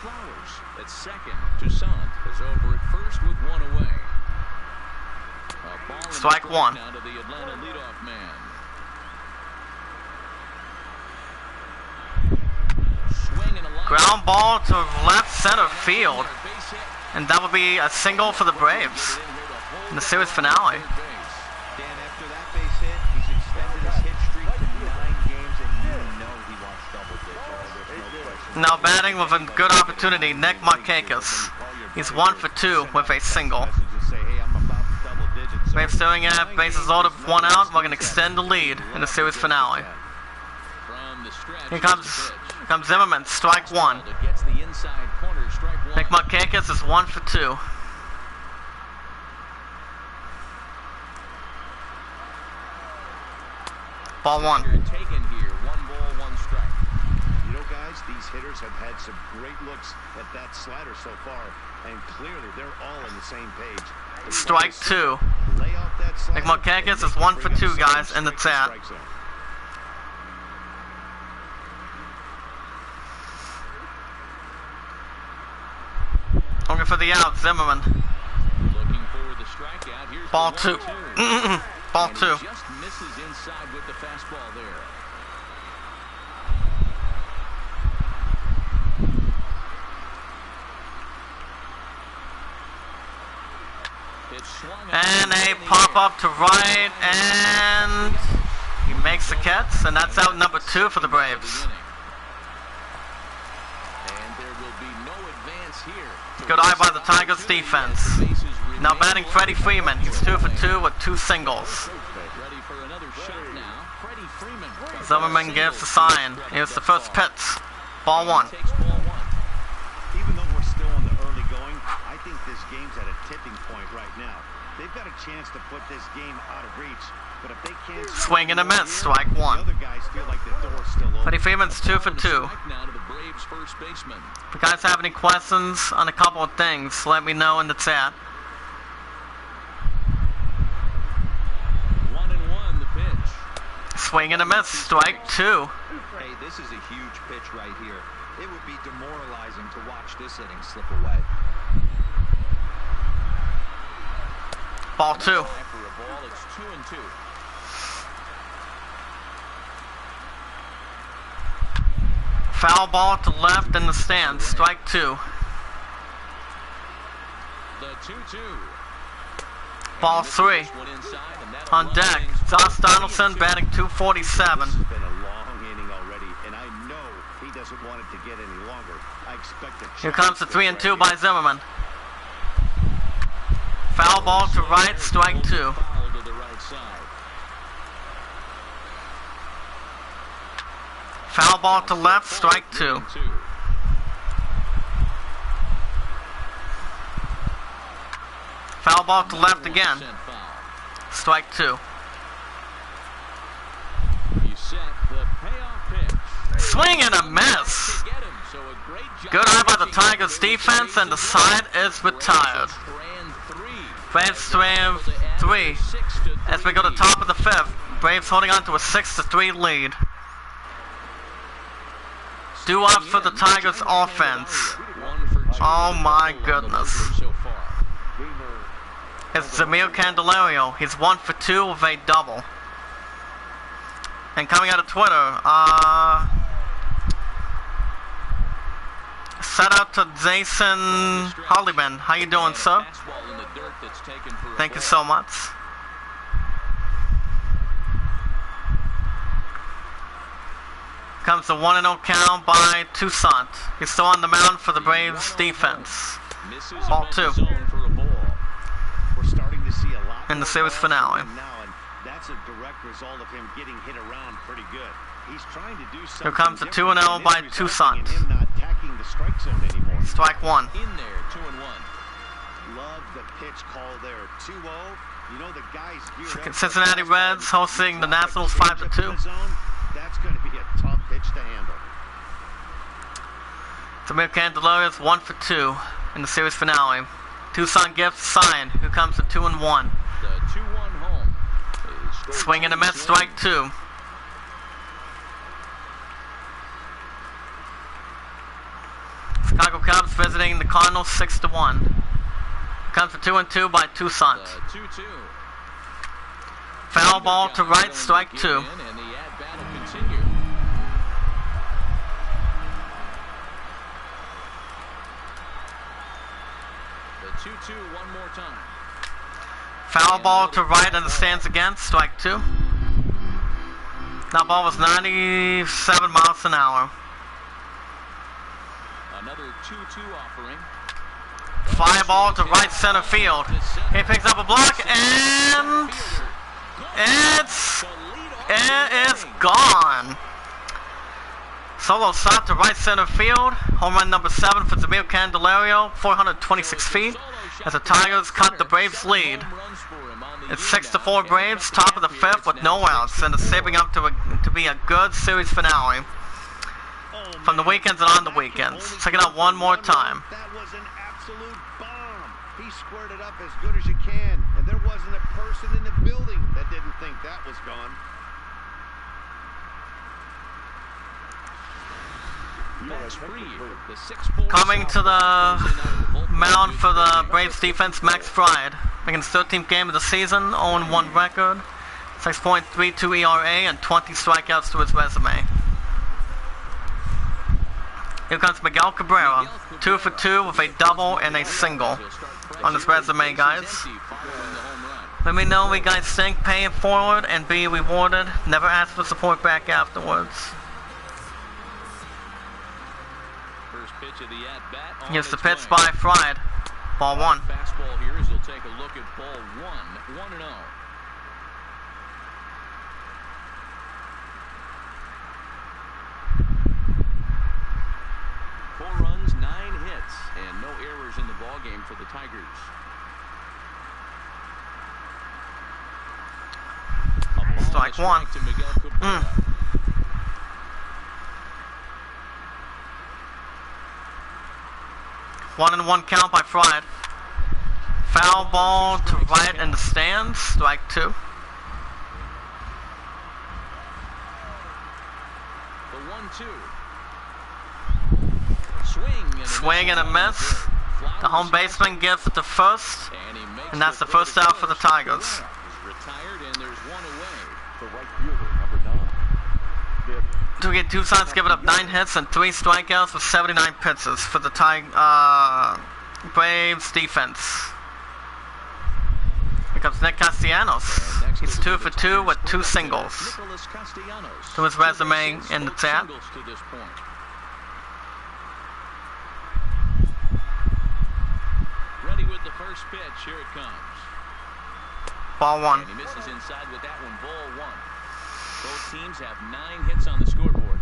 Flowers at second. Toussaint is over at first with 1 away. Strike 1. Now to the Atlanta leadoff man. Ground ball to left center field. And that will be a single for the Braves in the series finale. Now batting with a good opportunity, Nick Markakis. He's 1 for 2 with a single. Braves staring at bases loaded, 1 out. We're going to extend the lead in the series finale. Here comes Zimmerman, strike 1. Nick Markakis is 1 for 2. Ball 1. These hitters have had some great looks at that slider so far, and clearly they're all on the same page. Strike 2. Nick Markakis is 1 for 2, guys, and that's it. Looking for the out, Zimmerman. Ball 2. Ball 2. Just misses inside with the fastball there. And a pop-up to right, and he makes the catch, and that's out number 2 for the Braves. Good eye by the Tigers defense. Now batting Freddie Freeman. He's 2 for 2 with 2 singles. Zimmerman gives the sign. Here's the first pitch. Ball 1. Even though we're still in the early going, I think this game's at a tipping point right now. They've got a chance to put this game out of reach, but if they can't swing and a miss, strike 1. The other guys feel like the door's still open. Freddie Freeman's 2 for 2. If you guys have any questions on a couple of things, let me know in the chat. 1-1 the pitch. Swing and a miss, strike 2. Hey, this is a huge pitch right here. It would be demoralizing to watch this inning slip away. Ball 2. After a ball, it's 2-2. Foul ball to left in the stands, strike 2. The 2-2. Ball 3. On deck, Josh Donaldson batting 247. This has been a long inning already, and I know he doesn't want it to get any longer. I expect a Here comes the 3-2 by Zimmerman. Foul ball to right, strike 2. Foul ball to left, strike 2. Foul ball to left again. Strike 2. Swing and a miss. Good eye by the Tigers defense, and the side is retired. Braves swing 3 as we go to top of the 5th. Braves holding on to a 6-3 lead. Due up for the Tigers offense. Oh my goodness. It's Zamir Candelario. He's 1 for 2 with a double. And coming out of Twitter, shout out to Jason Hollyman. How you doing, sir? Thank you so much. Comes the 1-0 count by Toussaint. He's still on the mound for the Braves defense. Ball 2. We're starting to see a lot in the series finale. now, and that's a direct result of him getting hit around pretty good. He's trying to do something. Here comes the 2-0 by Toussaint. Him not attacking the strike zone anymore. Strike 1. In there, 2-1. Love the pitch call there. 2-0. You know the guys geared up. Cincinnati Reds hosting the Nationals 5-2. That's going to be a tough pitch to handle. Samir Candelario is 1 for 2 in the series finale. Toussaint gets signed. Here comes the 2-1. The 2-1 home. Swing and a miss, strike 2. Chicago Cubs visiting the Cardinals 6-1. Comes the 2-2 by Toussaint. 2-2. Foul ball to right, strike 2. And the at-bat will continue. The 2-2 one more time. Foul ball to right and the stands again, strike 2. That ball was 97 miles an hour. Another 2-2 offering. Fly ball to right center field. He picks up a block and it is gone. Solo shot to right center field. Home run number 7 for Samir Candelario, 426 feet. As the Tigers cut the Braves lead. It's 6-4 Braves, top of the 5th with no outs, and it's shaping up to be a good series finale from the weekends and on the weekends. Check it out one more time. That was an absolute bomb. He squared it up as good as you can, and there wasn't a person in the building that didn't think that was gone. Coming to the mound for the Braves defense, Max Fried, making his 13th game of the season, 0-1 record, 6.32 ERA, and 20 strikeouts to his resume. Here comes Miguel Cabrera, 2 for 2 with a double and a single on his resume, guys. Let me know what you guys think. Pay it forward and be rewarded. Never ask for support back afterwards. Here's the pitch by Fried. Ball 1. Fastball here as he'll take a look at ball 1. 1-0. 4 runs, 9 hits, and no errors in the ball game for the Tigers. Strike 1. To Miguel Cabrera. 1-1 count by Fried. Foul ball to right in the stands. Strike 2. The 1-2. Swing and a miss. The home baseman gives it to first, and that's the first out for the Tigers. Retired, and there's 1 away. The right fielder, number 9. To get Toussaint's given up 9 hits and 3 strikeouts with 79 pitches for the Braves defense. Here comes Nick Castellanos. He's 2 for 2 with 2 singles to his resume in the chat. Ready with the first pitch. Here it comes. Ball 1. And he misses inside with that one. Ball 1. Both teams have 9 hits on the scoreboard.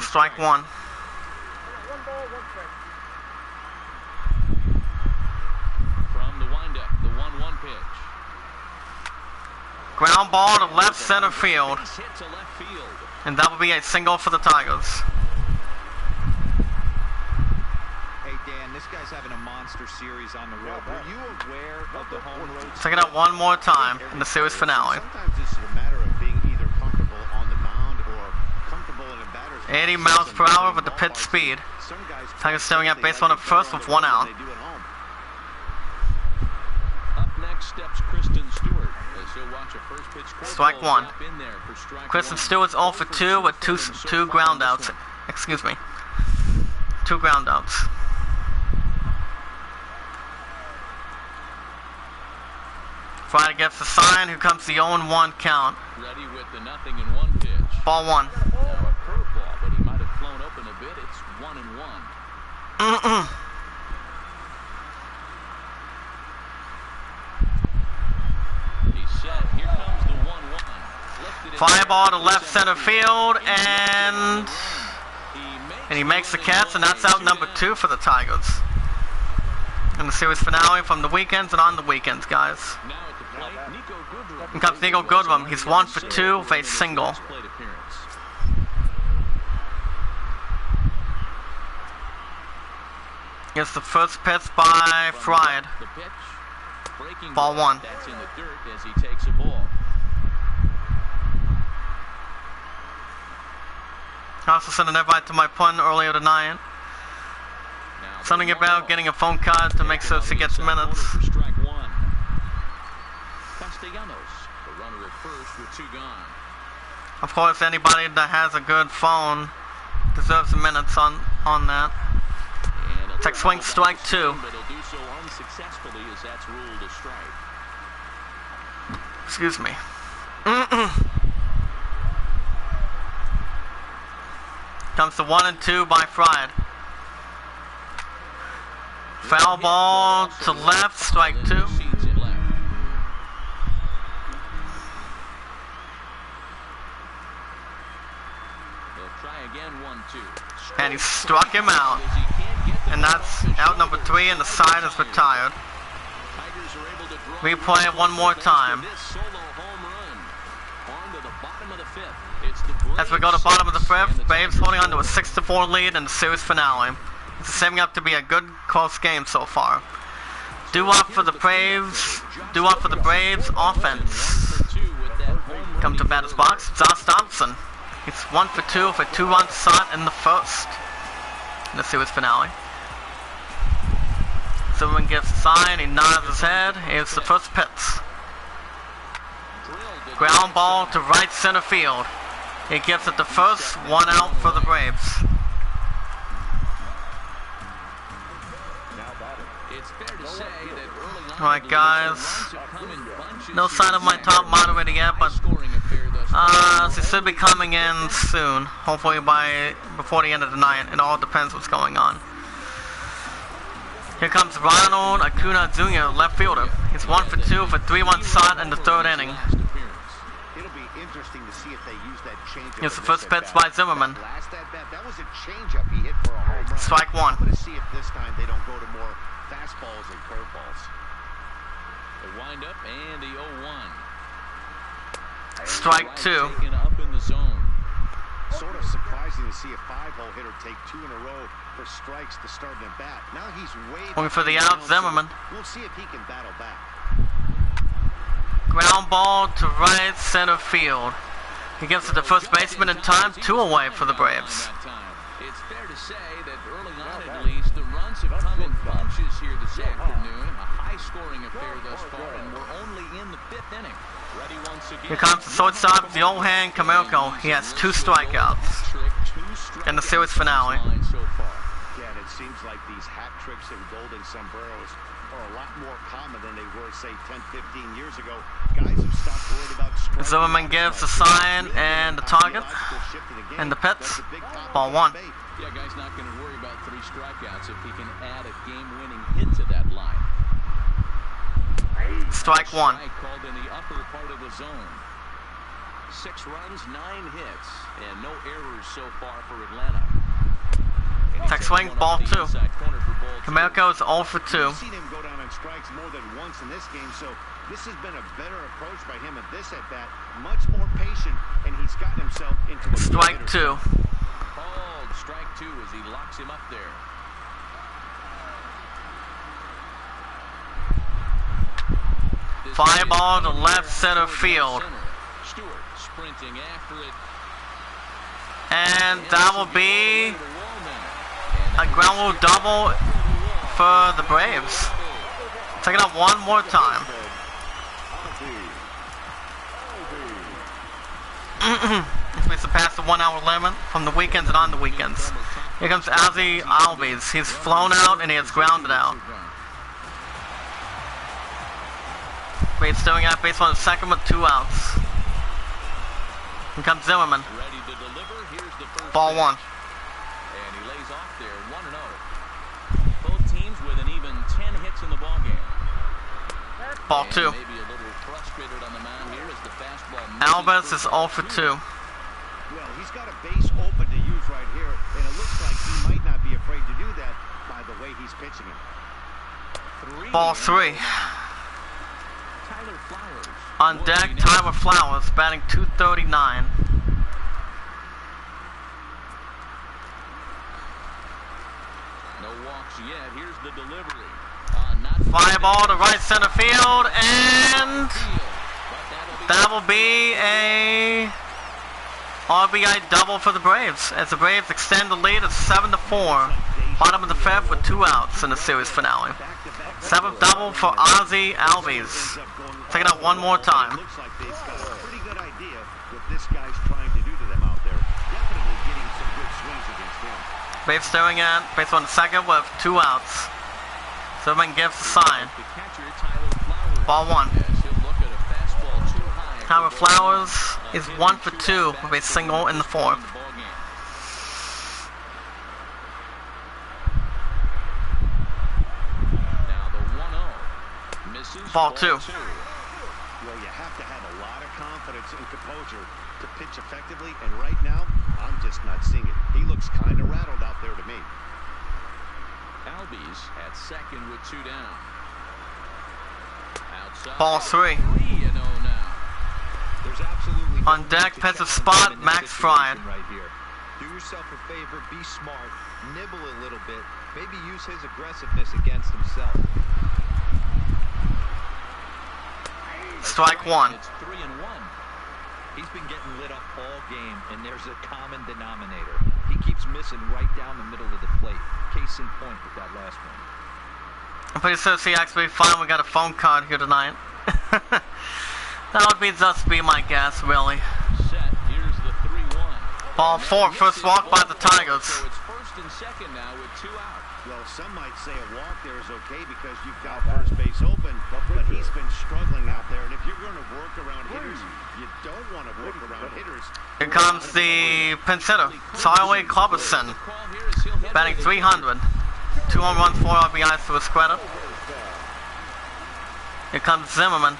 Strike 1. From the windup, the 1-1 pitch. Ground ball to left center field, Base hit to left field. and that will be a single for the Tigers. Hey, Dan, this guy's having a monster series on the road. Were you aware of the home road? Check it out one more time in the series finale. Sometimes this is a matter of being either comfortable on the mound or comfortable in a batter's 80 miles per hour with the pitch speed. Tigers staring at base runner first with 1 out. Up next, steps Kristen Stewart as he'll watch a first pitch Strike one. in there for strike Kristen one. Stewart's 0 for 2 with two ground outs. Excuse me. 2 ground outs. Friday gets the sign. Here comes the 0-1 count. Ready with the 0-1 pitch. Ball 1. Now a curveball, but he might have flown open a bit. It's 1-1. He's set. Here comes the 1-1. Fly ball to left center field, and he makes the catch, and that's out number 2 for the Tigers. In the series finale from the weekends and on the weekends, guys. Here comes Nico Goodrum. He's 1 for 2 with a single. Here's the first pitch by Fried. Ball 1. That's in the dirt as he takes a ball. I also sent an invite to my pun earlier tonight. Something about getting a phone card to make sure she gets minutes. Of course, anybody that has a good phone deserves minutes on that. Check swing, strike 2. Excuse me. Comes to 1 and 2 by Fried. Foul ball to left, strike 2. And he struck him out. And that's out number 3, and the side is retired. Replay it one more time. As we go to bottom of the 5th, Braves holding on to a 6-4 lead in the series finale. It's setting up to be a good, close game so far. Due up for the Braves offense. Come to batter's box, Josh Thompson. He's 1 for 2 for 2-run shot in the first in the series finale. Silverman gets the sign, he nods his head. Here's the first pitch. Ground ball to right center field. He gives it the first, 1 out for the Braves. Alright guys, no sign of my top moderator yet, but she should be coming in soon, hopefully before the end of the night. It all depends what's going on. Here comes Ronald Acuna Jr., left fielder. He's 1 for 2 for 3-1 shot in the 3rd inning. It'll be interesting to see if they use that changeup. Here's the first pitch by Zimmerman. Last at bat, that was a changeup he hit for a home run. Strike 1. I'm going to see if this time they don't go to more fastballs and curveballs. The windup and the 0-1. Strike 2. Taken up in the zone. Sort of surprising to see a 5-hole hitter take 2 in a row for strikes to start an at bat. Now he's way Looking for the out, Zimmerman. We'll see if he can battle back. Ground ball to right center field. He gives it to first baseman in time, 2 away for the Braves. It's fair to say that early on at least, the runs have come in bunches here this afternoon. A high-scoring affair thus far, and we're only in the 5th inning. Ready once again. Here comes the shortstop, the old hand Camelco. He has 2 strikeouts in the series finale. Yeah, and it seems like these hat tricks and golden sombreros are a lot more common than they were, say, 10, 15 years ago. Guys have stopped worried about striking. Zimmerman gives the sign and the target and the pitch. Ball 1. Yeah, guy's not going to worry about 3 strikeouts if he can add a game-winning hit to that line. Strike 1. Called in the upper part of the zone. 6 runs, 9 hits, and no errors so far for Atlanta. Tech swing, ball 2. Camelco is 0 for 2. We've seen him go down on strikes more than once in this game, so this has been a better approach by him at this at-bat. Much more patient, and he's gotten himself into a strike 2. Called strike 2 as he locks him up there. Fly ball to left center field. Stewart sprinting after it. And that will be a ground rule double for the Braves. Take it up one more time. We surpassed the 1 hour limit from the weekends and on the weekends. Here comes Ozzy Albies. He's flown out and he has grounded out. Wade's doing at base on the second with 2 outs. Here comes Zimmerman. Ball 1. And he lays off there, 1-0. Both teams with an even 10 hits in the ballgame. Ball 2. Maybe a little frustrated on the mound here as the fastball Alves is 0 for 2. Well, he's got a base open to use right here, and it looks like he might not be afraid to do that by the way he's pitching it. Ball 3. Tyler Flowers. On deck, Tyler Flowers, batting .239. No walks yet. Here's the delivery. Fly ball to right center field, and that will be a RBI double for the Braves, as the Braves extend the lead at 7-4. Bottom of the 5th with 2 outs in the series finale. 7th double for Ozzy Albies. Check it out one more time. Looks like they've got a pretty good idea what this guy's trying to do to them out there. Definitely getting some good swings against him. Braves staring at base on the second with 2 outs. Zimmerman gives the sign. Ball 1. Tyler Flowers is 1 for 2 with a single in the 4th. Ball 2. Well, you have to have a lot of confidence and composure to pitch effectively, and right now, I'm just not seeing it. He looks kind of rattled out there to me. Albies at second with 2 down. Outside. Ball 3. 3-0 now. There's absolutely On deck, pensive spot, Max Fried. Right here. Do yourself a favor, be smart, nibble a little bit, maybe use his aggressiveness against himself. Strike 1. It's 3-1. He's been getting lit up all game, and there's a common denominator. He keeps missing right down the middle of the plate. Case in point with that last one. I'm pretty sure CXB finally got a phone card here tonight. That would be just be my guess, really. Set. Here's the 3-1. Ball 4, first walk by the Tigers. So it's first and second now with 2 out. Well, some might say a walk there is okay because you've got first base open, but he's been struggling out there. And if you're going to work around hitters, you don't want to work around hitters. Here comes the pinch hitter, Sarway Clubberson, batting .300. 2 home runs, 4 RBIs to his credit. Here comes Zimmerman.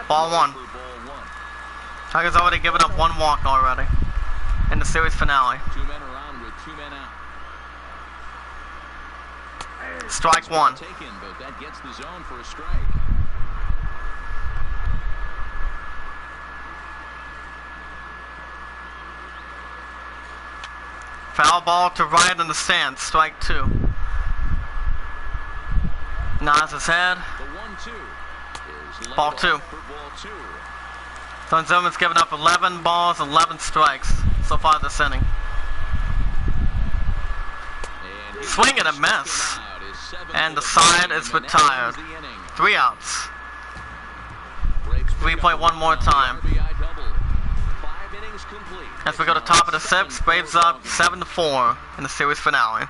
Ball 1. Tigers already given up 1 walk already in the series finale. 2 men around with 2 men out. Strike 1. Taken, but that gets the zone for a strike. Foul ball to right in the stands. Strike 2. Nods his head. The 1-2 is laid Ball 2. off for ball 2. Don Zimmerman's given up 11 balls, 11 strikes so far this inning. And Swing and a miss. And the side is retired. 3 outs. Replay one more time. As we go to top of the 6th, Braves up 7-4 in the series finale.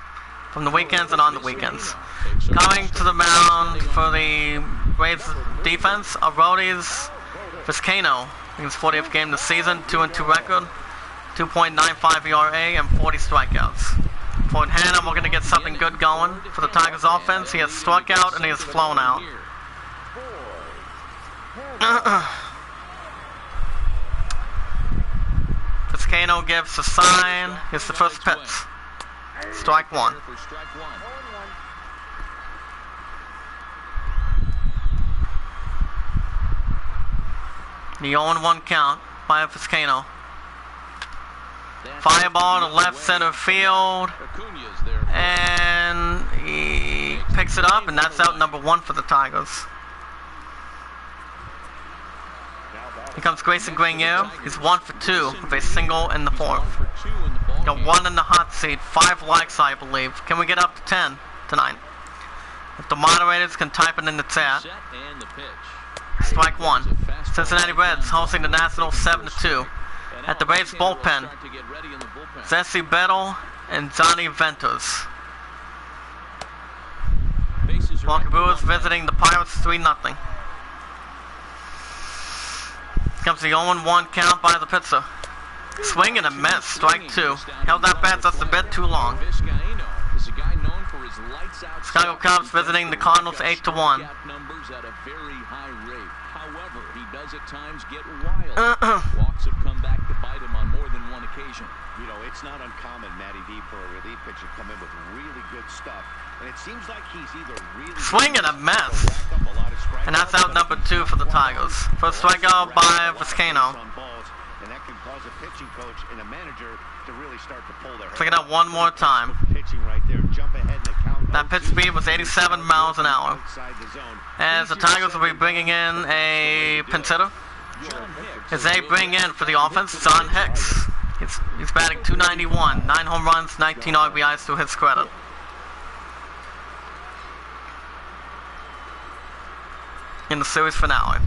From the weekends and on the weekends. Coming to the mound for the Braves defense, Arodys Vizcaino. His 40th game this season, 2-2 record, 2.95 ERA, and 40 strikeouts. For Hannah, we're going to get something good going for the Tigers offense. He has struck out and he has flown out. Vizcaino gives a sign. Here's the first pitch. Strike 1. The 0-1 count by Vizcaino. Fly ball to left center field. And he picks it up, and that's out number 1 for the Tigers. Here comes Grayson Grenier. He's 1 for 2 with a single in the 4th. Got 1 in the hot seat, 5 likes, I believe. Can we get up to 10 tonight? If the moderators can type it in the chat. Strike 1. Cincinnati Reds hosting the Nationals 7-2. At the Braves bullpen, Jesse Bettle and Johnny Ventus. Milwaukee Brewers visiting the Pirates 3-0. Comes the 0-1 count by the pitcher. Swing and a miss, strike 2. Held that bat just a bit too long. Chicago Cubs visiting the Cardinals 8-1. However, he does at times get wild. Walks have come back to bite him on more than one occasion. You know, it's not uncommon, Matty D, for a relief pitcher to come in with really good stuff. And it seems like he's either really... Swing and a miss. And that's out number 2 for the Tigers. First strikeout by Vizcaino. And that can cause a pitching coach and a manager to really start to pull their hair. Check it out one more time. Pitching right there. Jump ahead in the count. That pitch speed was 87 miles an hour. As the Tigers will be bringing in a pinch hitter. As they bring in for the offense, John Hicks. He's batting .291, 9 home runs, 19 RBIs to his credit. In the series finale.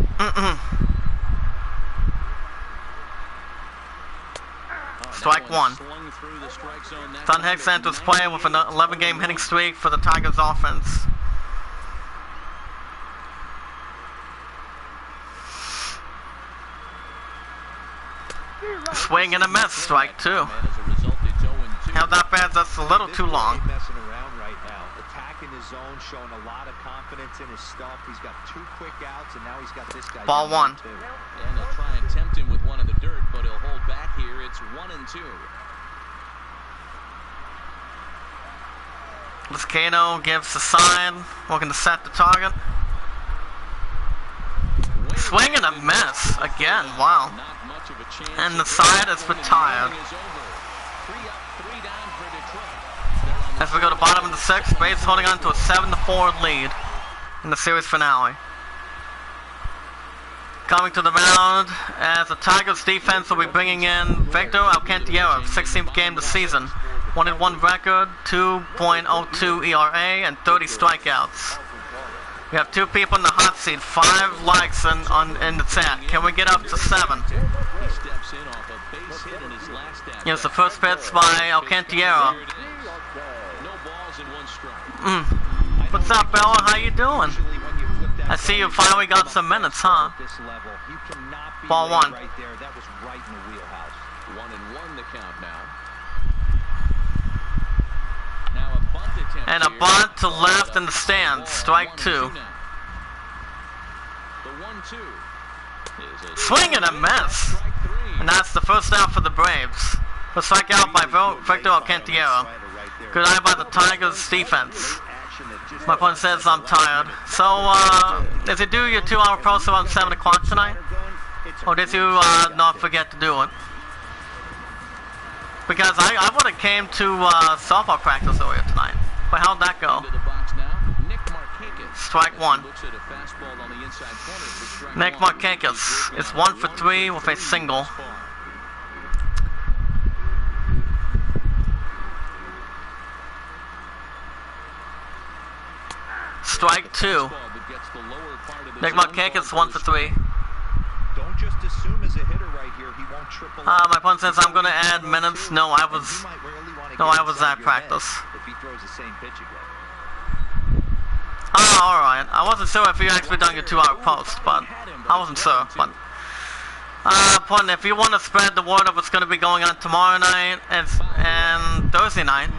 Strike 1. John Hicks enters play with an 11-game hitting streak for the Tigers offense. Swing and a miss, strike 2. Held that bat just a little too long. Messing around right now. Attacking his zone, showing a lot of confidence in his stuff. He's got 2 quick outs, and now he's got this guy. Ball 1. And they'll try and tempt him with one in the dirt, but he'll hold back here. It's 1-2. Vizcaino gives the sign, looking to set the target. Swing and a miss again. Wow. And the side is retired. As we go to bottom of the 6th, Braves holding on to a 7-4 lead in the series finale. Coming to the mound as the Tigers defense will be bringing in Victor Alcantara, 16th game of the season. 1-1 record, 2.02 ERA, and 30 strikeouts. We have 2 people in the hot seat, 5 likes in the chat. Can we get up to 7? Here's the first pitch by Alcantara. What's up, Bella? How you doing? I see you finally got some minutes, huh? Ball 1. That was right in the wheelhouse. 1-1 the count now. Now a bunt attempt. And a bunt to left in the stands. Strike 2. The 1-2. Swing and a miss. And that's the first out for the Braves. The strikeout by Victor Alcantara. Good eye by the Tigers defense. My opponent says I'm tired. So, did you do your 2-hour post around 7 o'clock tonight? Or did you not forget to do it? Because I would have came to softball practice earlier tonight. But how'd that go? Strike 1. Nick Markakis is 1 for 3 with a single. Strike 2. Nick Markakis 1 for 3. Don't just assume as a hitter right here he won't triple. My opponent says I'm going to add minutes. No, I was at practice. If he throws the same pitch again. Oh, alright. I wasn't sure if you actually done your 2-hour post, but I wasn't sure. But opponent, if you want to spread the word of what's going to be going on tomorrow night and Thursday night,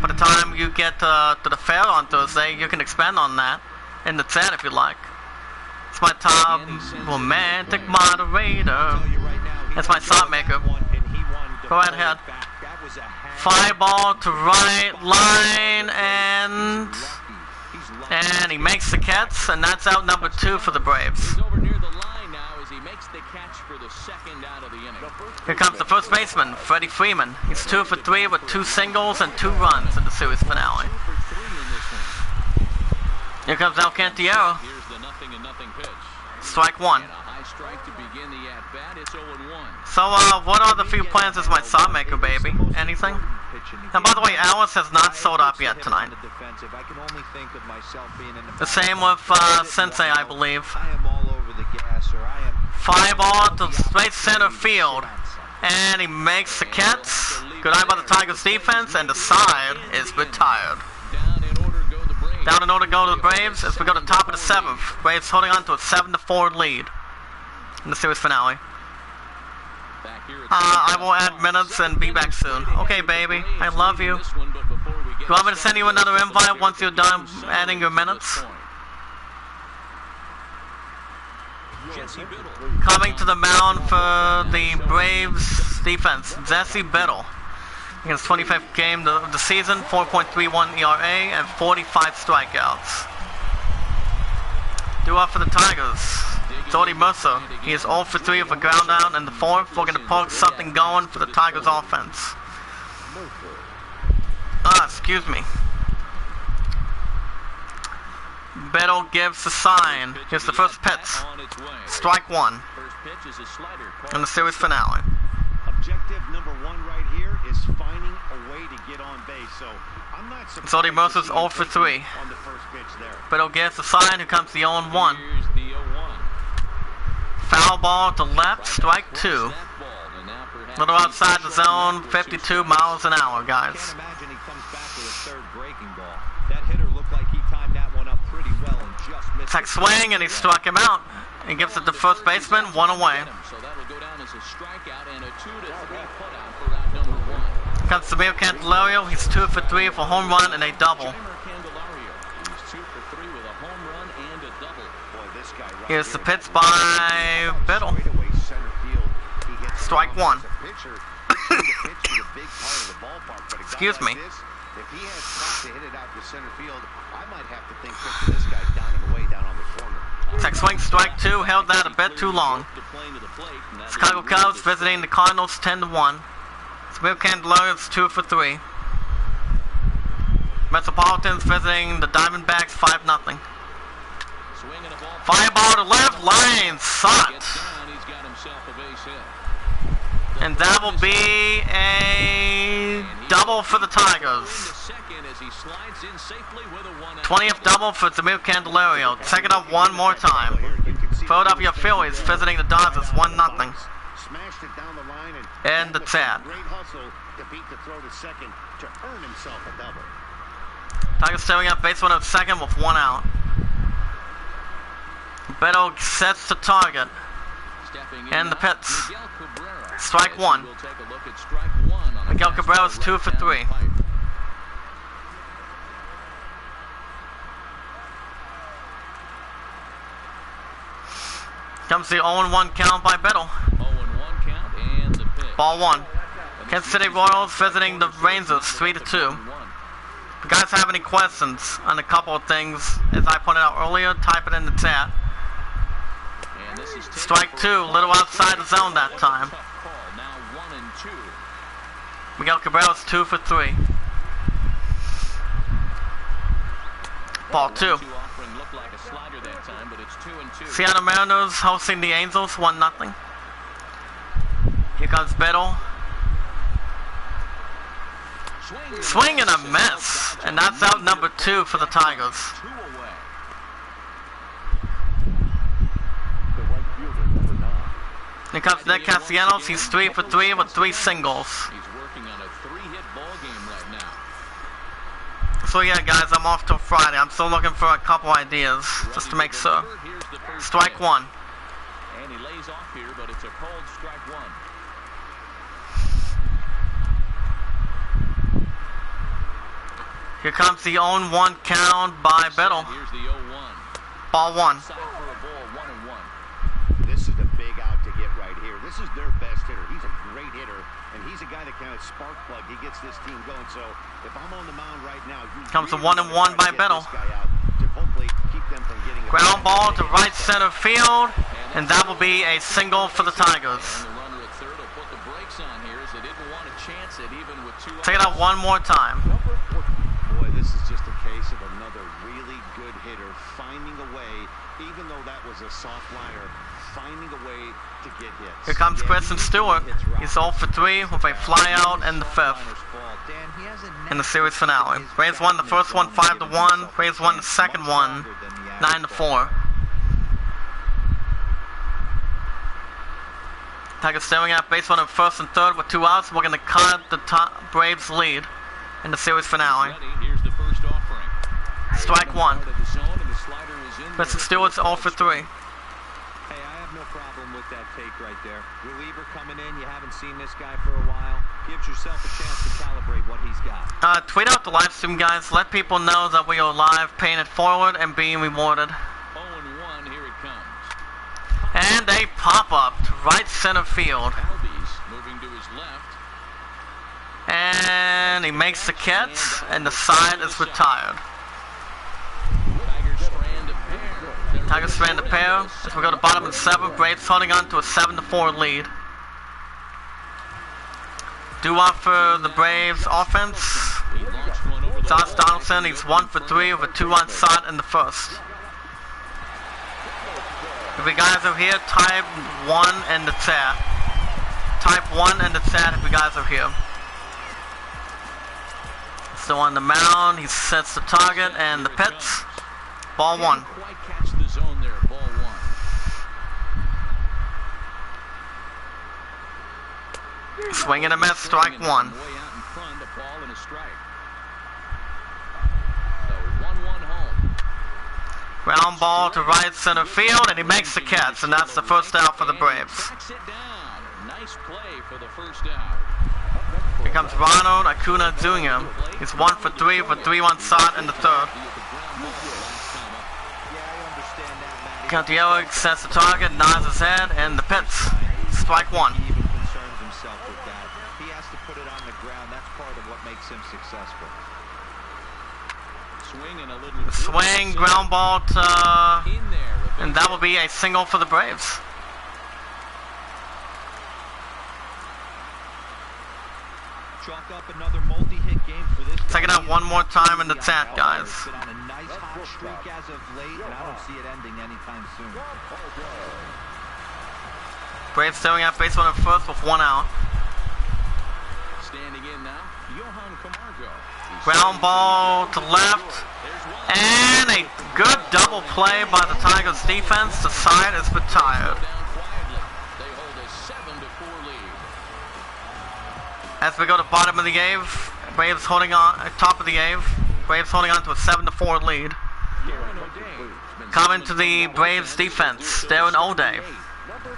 by the time you get to the fair on Thursday, you can expand on that in the chat if you like. It's my top romantic moderator. It's my shot maker. Go right ahead. Fly ball to right line, and he makes the catch, and that's out number 2 for the Braves. Here comes the first baseman, Freddie Freeman. He's 2 for 3 with 2 singles and 2 runs in the series finale. Here comes Alcantara. Strike 1. So, what are the few plans as my shot maker, baby? Anything? And by the way, Alice has not sold up yet tonight. The same with Sensei, I believe. I am all over the gas passer. I am Fly ball to straight center field. And he makes the catch. Good eye by the Tigers defense, and the side is retired. Down in order to go to the Braves as we go to the top of the 7th. Braves holding on to a 7-4 lead in the series finale. I will add minutes and be back soon. Okay, baby. I love you. Do you want me to send you another invite once you're done adding your minutes? Coming to the mound for the Braves defense, Jesse Biddle. Against 25th game of the season, 4.31 ERA and 45 strikeouts. Due up for the Tigers, Jordy Mercer. He is 0 for 3 with a ground out in the 4th, looking to poke something going for the Tigers offense. Excuse me. Biddle gives the sign. Here's the first pitch. Strike one in the series finale. Objective number 1 right here is finding a way to get on base. So I'm not surprised. Jordy Mercer's 0 for 3. On the first pitch there. Biddle gives the sign. Here comes the 0-1. Foul ball to left. Strike 2. Little outside the zone. 52 miles an hour, guys. Can't imagine he comes back with a third breaking ball. That hitter looked like he timed that one up pretty well and just missed. Tech swing, and he struck him out. He gives it to first baseman, 1 away. So that'll go down as a strikeout and a 2-3 putout for round number 1. Comes Samir Candelario. He's 2 for 3 for a home run and a double. He's 2 for 3 with a home run and a double. Boy, this guy right Here's the here, pitch by Biddle. straightaway center field. He hits Strike it one. as a pitcher. He the pitch to the big part of the ballpark, but a guy Excuse like me. this, if he has spots to hit it out to center field, I might have to think pitching this guy down and away down on the corner. Tech swing, strike 2. Held that a bit too long. Chicago Cubs visiting the Cardinals 10-1. Samir Candelario is 2 for 3. Metropolitans visiting the Diamondbacks 5-0. Fly ball to left, line shot. And that will be a double for the Tigers. 20th double for Samir Candelario. Check it up one more time. Philadelphia Phillies visiting the Dodgers 1-0. Smashed it down the line And the chat. great hustle to beat the throw to second to earn himself a double. Tigers staring up base runner at second with 1 out. Beto sets the target. And the pitch. Strike 1. Miguel Cabrera is 2 for 3. Comes the 0-1 count by Biddle. 0-1 count and the pitch. Ball 1. Kansas City Royals visiting the Rangers 3-2. If you guys have any questions on a couple of things, as I pointed out earlier, type it in the chat. Strike 2, a little outside the zone that time. Now 1-2. Miguel Cabrera's 2 for 3. Ball 2. Seattle Mariners hosting the Angels 1-0. Here comes Biddle. Swing and a miss. And that's out number 2 for the Tigers. Here comes Nick Castellanos. He's 3 for 3 with 3 singles. He's working on a 3-hit ball game right now. So yeah, guys, I'm off till Friday. I'm still looking for a couple ideas, just to make sure. Strike 1. And he lays off here, but it's a cold strike 1. Here comes the 0-1 count by Biddle. Here's the 0-1. Ball 1. Side for a ball, 1-1. This is the big out to get right here. This is their best hitter. He's a great hitter, and he's a guy that kind of spark plug. He gets this team going. So if I'm on the mound right now, Comes the 1-1 by Biddle. Ground ball to right center field, and that will be a single for the Tigers. And the runner at third will put the brakes on here as they didn't want to chance it even with 2 Take it out one more time. Boy, this is just a case of another really good hitter finding a way, even though that was a soft liner, finding a way to get hits. Here comes Kristen Stewart. He's 0 for 3 with a flyout in the 5th in the series finale. Braves won the first one 5-1. Braves won the second one 9-4. Tigers staring at base runner first and third with 2 outs. We're going to cut the Braves lead in the series finale. Here's the first offering. Strike one. Mr. Stewart's 0 for 3. Hey, I have no problem with that take right there. Reliever coming in, you haven't seen this guy for a while. Gives yourself a chance to calibrate what he's got. Tweet out the live stream, guys. Let people know that we are live, paying it forward, and being rewarded. 0-1, here it comes. And a pop-up to right center field. Albies moving to his left. And he makes the catch, and the side is retired. Tigers strand a pair as we go to bottom of the 7th. Braves holding on to a 7-4 lead. Due-off for the Braves offense. Josh Donaldson, he's 1 for 3 with a 2-run shot in the first. If you guys are here, type 1 in the chat. Type 1 in the chat if you guys are here. Still on the mound, he sets the target and the pitch. Ball 1. Quite catch the zone there. Ball 1. Swing and a miss, strike 1. Way out in front, a ball and a strike. The 1-1 home. Ground ball to right center field, and he makes the catch, and that's the first out for the Braves. Tracks it down. Nice play for the first out. Here comes Ronald Acuna Jr. He's 1 for 3 with a 3-1 shot in the third. Cantiello sets the target, nods his head, and the pitch. Strike 1. He even concerns himself with that. He has to put it on the ground. That's part of what makes him successful. Swing and a little Swing, ground ball to, in there. and that will be a single for the Braves. Chalk up another multi-hit game for this. Check it out one more time in the chat, guys. Been on a nice hot streak as of late, and I don't see it ending anytime soon. Braves staring at base runner first with 1 out. Standing in now, Johan Camargo. Ground ball to left, and a good double play by the Tigers defense. The side is retired. Down quietly. They hold a 7-4 lead. As we go to bottom of the 8th, Braves holding on, top of the 8th, Braves holding on to a 7-4 lead. Coming to the Braves defense, Darren O'Day.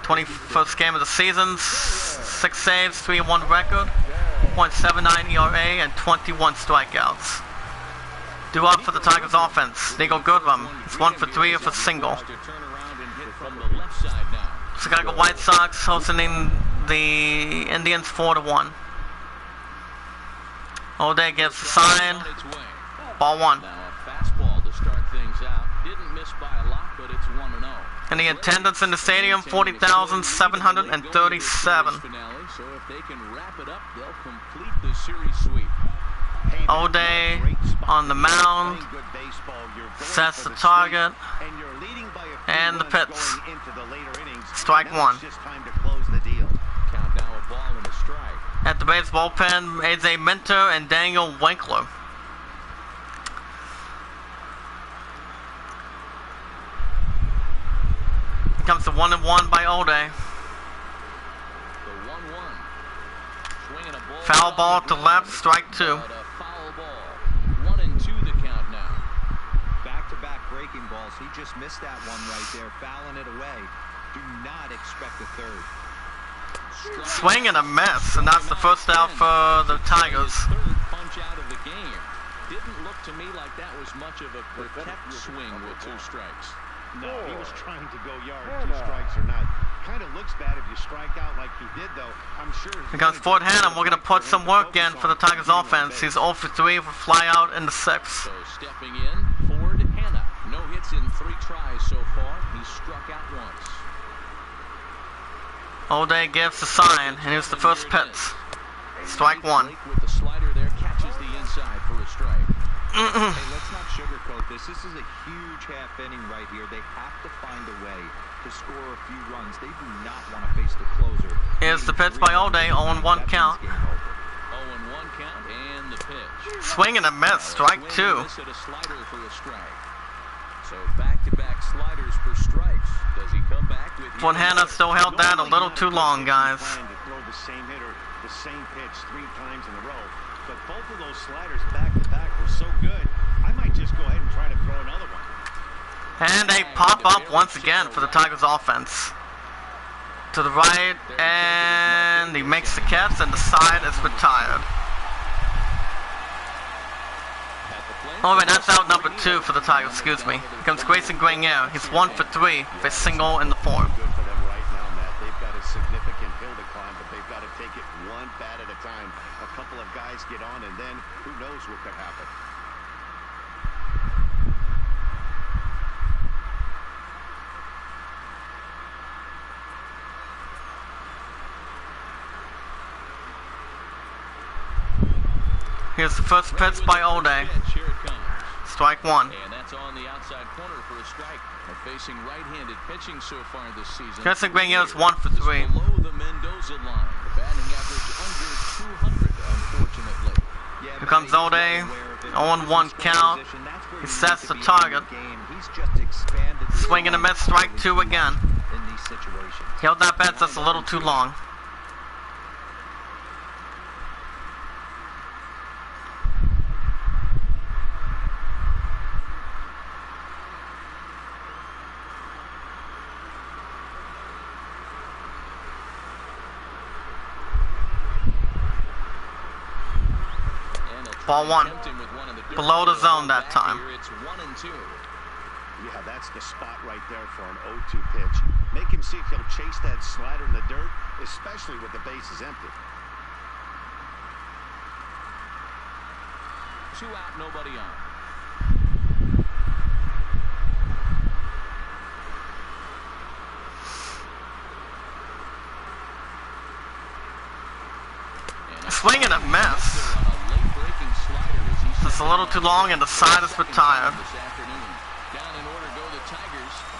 21st game of the season, 6 saves, 3-1 record, 0.79 ERA, and 21 strikeouts. Due up for the Tigers offense, Nico Goodrum. It's 1 for 3 with a single. Chicago White Sox hosting the Indians 4-1. O'Day gives the sign. Ball 1. Now a fastball to start things out. Didn't miss by a lot, but it's 1-0. And the attendance in the stadium, 40,737. So if they can wrap it up, they'll complete the series sweep. O'Day on the mound, sets the target, and the pitch. Strike 1. Count now a ball and a strike. At the Braves bullpen, AJ Minter and Daniel Winkler. Here comes the 1-1 by O'Day. The 1-1. Swinging a ball. Foul ball to left, strike 2. But a foul ball. 1-2 the count now. Back-to-back breaking balls. He just missed that one right there, fouling it away. Do not expect a third. Swing and a miss, and that's the first out for the Tigers. Third punch out of the game. Didn't look to me like that was much of a protect swing with 2 strikes. No, he was trying to go yard, 2 strikes or not. Kind of looks bad if you strike out like he did, though. I'm sure. Here comes Fort Hannum. We're going to put some work in for the Tigers offense. He's 0 for 3 with a fly out in the 6th. So stepping in, Ford Hanna. No hits in 3 tries so far. He struck out once. O'Day gives the sign, and here's the first pitch. Strike 1. With the slider there, catches the inside for a strike. Hey, let's not sugarcoat this. This is a huge half inning right here. They have to find a way to score a few runs. They do not want to face the closer. Here's the pitch by O'Day, 0-1 count. 0-1 count and the pitch. Swing and a miss, strike 2. Miss at a slider for a strike. So back-to-back sliders for strikes. Does he come back with Fontana still held that a little too long, guys. To throw the same hitter, the same pitch 3 times in a row. But both of those sliders back-to-back were so good, I might just go ahead and try to throw another one. And they pop up once again for the Tigers offense. To the right, and he makes the catch, and the side is retired. Alright, that's out number 2 for the Tigers, excuse me. Here comes Grayson Grenier. He's 1 for 3 with a single in the 4th. Good for them right now, Matt. They've got a significant hill to climb, but they've got to take it one bat at a time. A couple of guys get on, and then who knows what could happen. Here's the first pitch by Ode. Strike 1. And that's on the outside corner for a strike. They're facing right-handed pitching so far this season. Grayson Grenier is 1 for 3. Below the Mendoza line. The batting average under 200, unfortunately. Here comes Ode. 0-1 count. He sets the target. Swing and a miss, strike 2 again. He held that bat just a little too long. Ball 1. Below the zone that time. Yeah, that's the spot right there for an 0-2 pitch. Make him see if he'll chase that slider in the dirt, especially with the bases empty. 2 out, nobody on. Swing and a miss. Just a little too long, and the side is retired.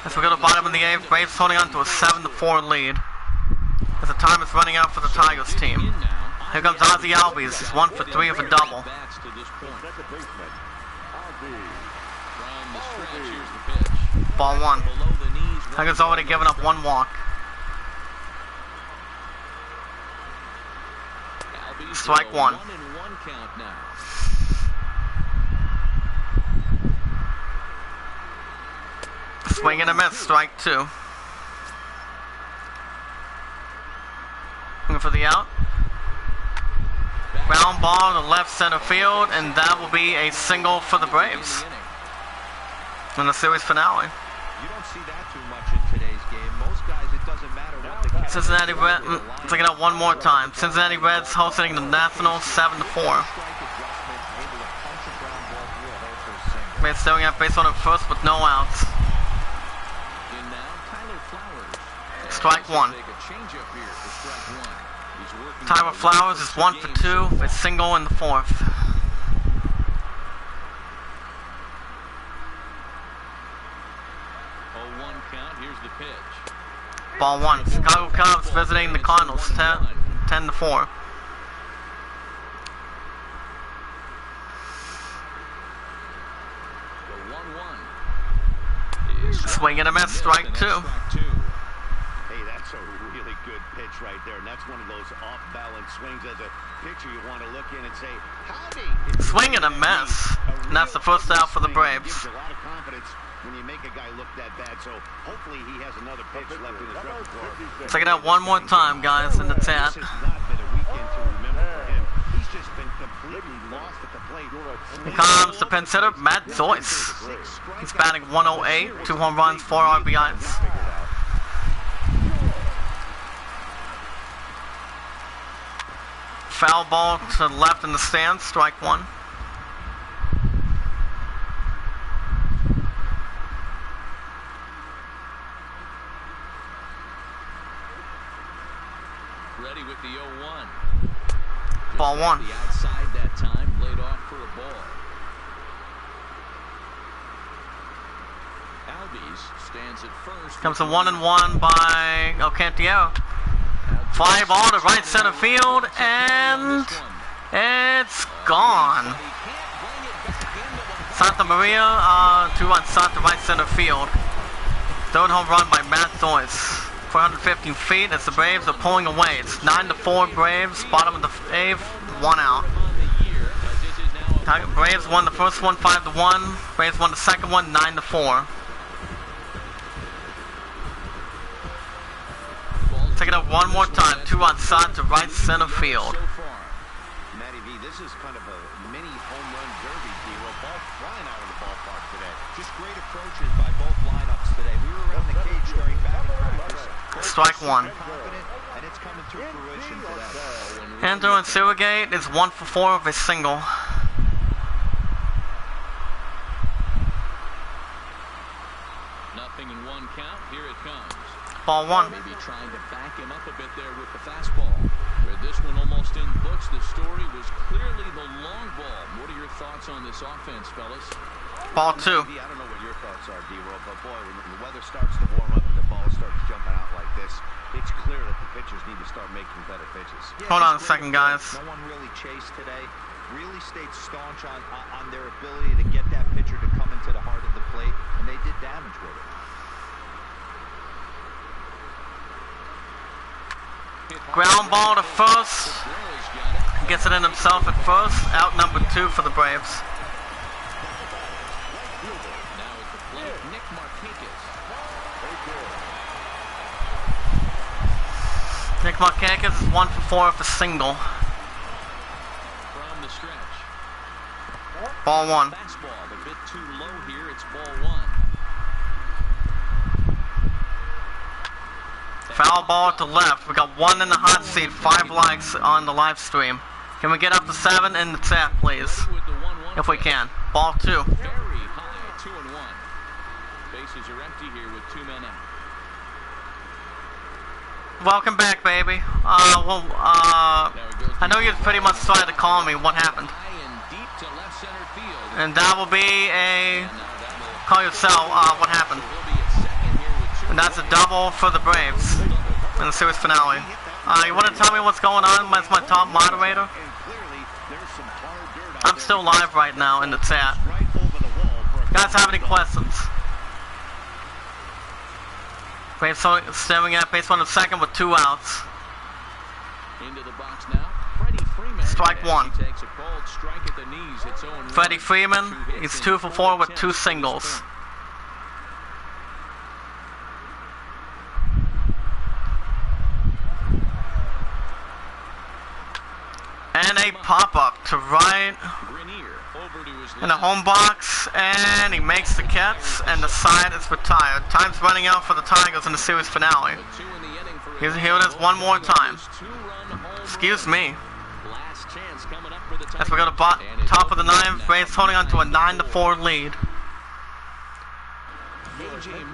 As we go to the bottom of the 8th, Braves holding on to a 7-4 lead. As the time is running out for the Tigers team. Here comes Ozzie Albies. He's 1 for 3 with a double. Ball 1. Tigers already given up 1 walk. Strike 1. Swing and a miss, strike 2. Looking for the out. Ground ball to left center field, and that will be a single for the Braves in the series finale. You don't see that too much in today's game. Most guys, it doesn't matter what the catch. Cincinnati Reds, take it out one more time. Cincinnati Reds hosting the Nationals 7-4. Reds staring at base runner first with no outs. Strike 1. Tyler Flowers is 1 for 2 with a single in the 4th. Ball 1. Chicago Cubs visiting the Cardinals 10-4. Swing and a miss, strike 2. Hey, that's a really good pitch right there, and that's one of those off-balance swings. As a pitcher, you want to look in and say, howdy. Swing and a miss. And that's the first out for the Braves. Gives you a lot of confidence when you make a guy look that bad, so hopefully he has another pitch left in his repertoire. Check it out one more time, guys, in the chat. This has not been a weekend to remember for him. He's just been completely lost at the plate. Here comes the pinch hitter, Matt Joyce. He's batting 108, 2 home runs, 4 RBIs. Foul ball to the left in the stands, strike 1. Ready with the 0-1. Ball 1. The outside that time, laid off for a ball. Albies stands at first. Comes a 1-1 by Alcantara. Fly ball to right center field, and it's gone. Santa Maria, 2 runs shot to right center field. Third home run by Matt Joyce. 415 feet as the Braves are pulling away. It's 9-4 Braves, bottom of the 8th, 1 out. Braves won the first one 5-1. Braves won the second one 9-4. Take it up one more time. 2 runs shot to right center field. Matty V, this is kind of a mini home run derby, D-Roll. Ball flying out of the ballpark today. Just great approaches by both lineups today. We were around the cage during batting practice. Strike one. Confident, and it's coming to fruition today. Andrew and Silvergate is 1 for 4 of a single. Nothing in 1 count. Here it comes. Ball 1. Maybe trying to back him up a bit there with the fastball. Where this one almost in books, the story was clearly the long ball. What are your thoughts on this offense, fellas? Ball 2. I don't know what your thoughts are, D-Roll, but boy, when the weather starts to warm up and the ball starts jumping out like this, it's clear that the pitchers need to start making better pitches. Yeah, Hold on a just second, great guys. approach. No one really chased today. Really stayed staunch on their ability to get that pitcher to come into the heart of the plate, and they did damage with it. Ground ball to first. Gets it in himself at first. Out number 2 for the Braves. Now at the plate, Nick Markakis. Nick Markakis is 1 for 4 of a single. From the stretch. Ball 1. Fastball a bit too low here. It's ball 1. Foul ball to left. We got 1 in the hot seat, 5 likes on the live stream. Can we get up to 7 in the chat, please? If we can. Ball 2. Very high, 2-1. Bases are empty here with 2 men out. Welcome back, baby. I know you pretty much tried to call me. What happened? High and deep to left center field. And that will be a call yourself. What happened? He'll be at second here with 2. And that's a double for the Braves in the series finale. You want to tell me what's going on as my top moderator? And clearly, there's some hard dirt out I'm still live right now in the chat. right over the wall for a Guys, have any questions? Braves staring at base 1 and second with 2 outs. Into the box now. Freddie Freeman. Strike 1. He takes a cold strike at the knees. It's 0-1. Freddie Freeman, he's 2 for 4 with 2 singles. And a pop-up to right in the home box, and he makes the catch, and the side is retired. Time's running out for the Tigers in the series finale. Here it is one more time. Excuse me. As we go to top of the 9th, Braves holding on to a 9-4 lead.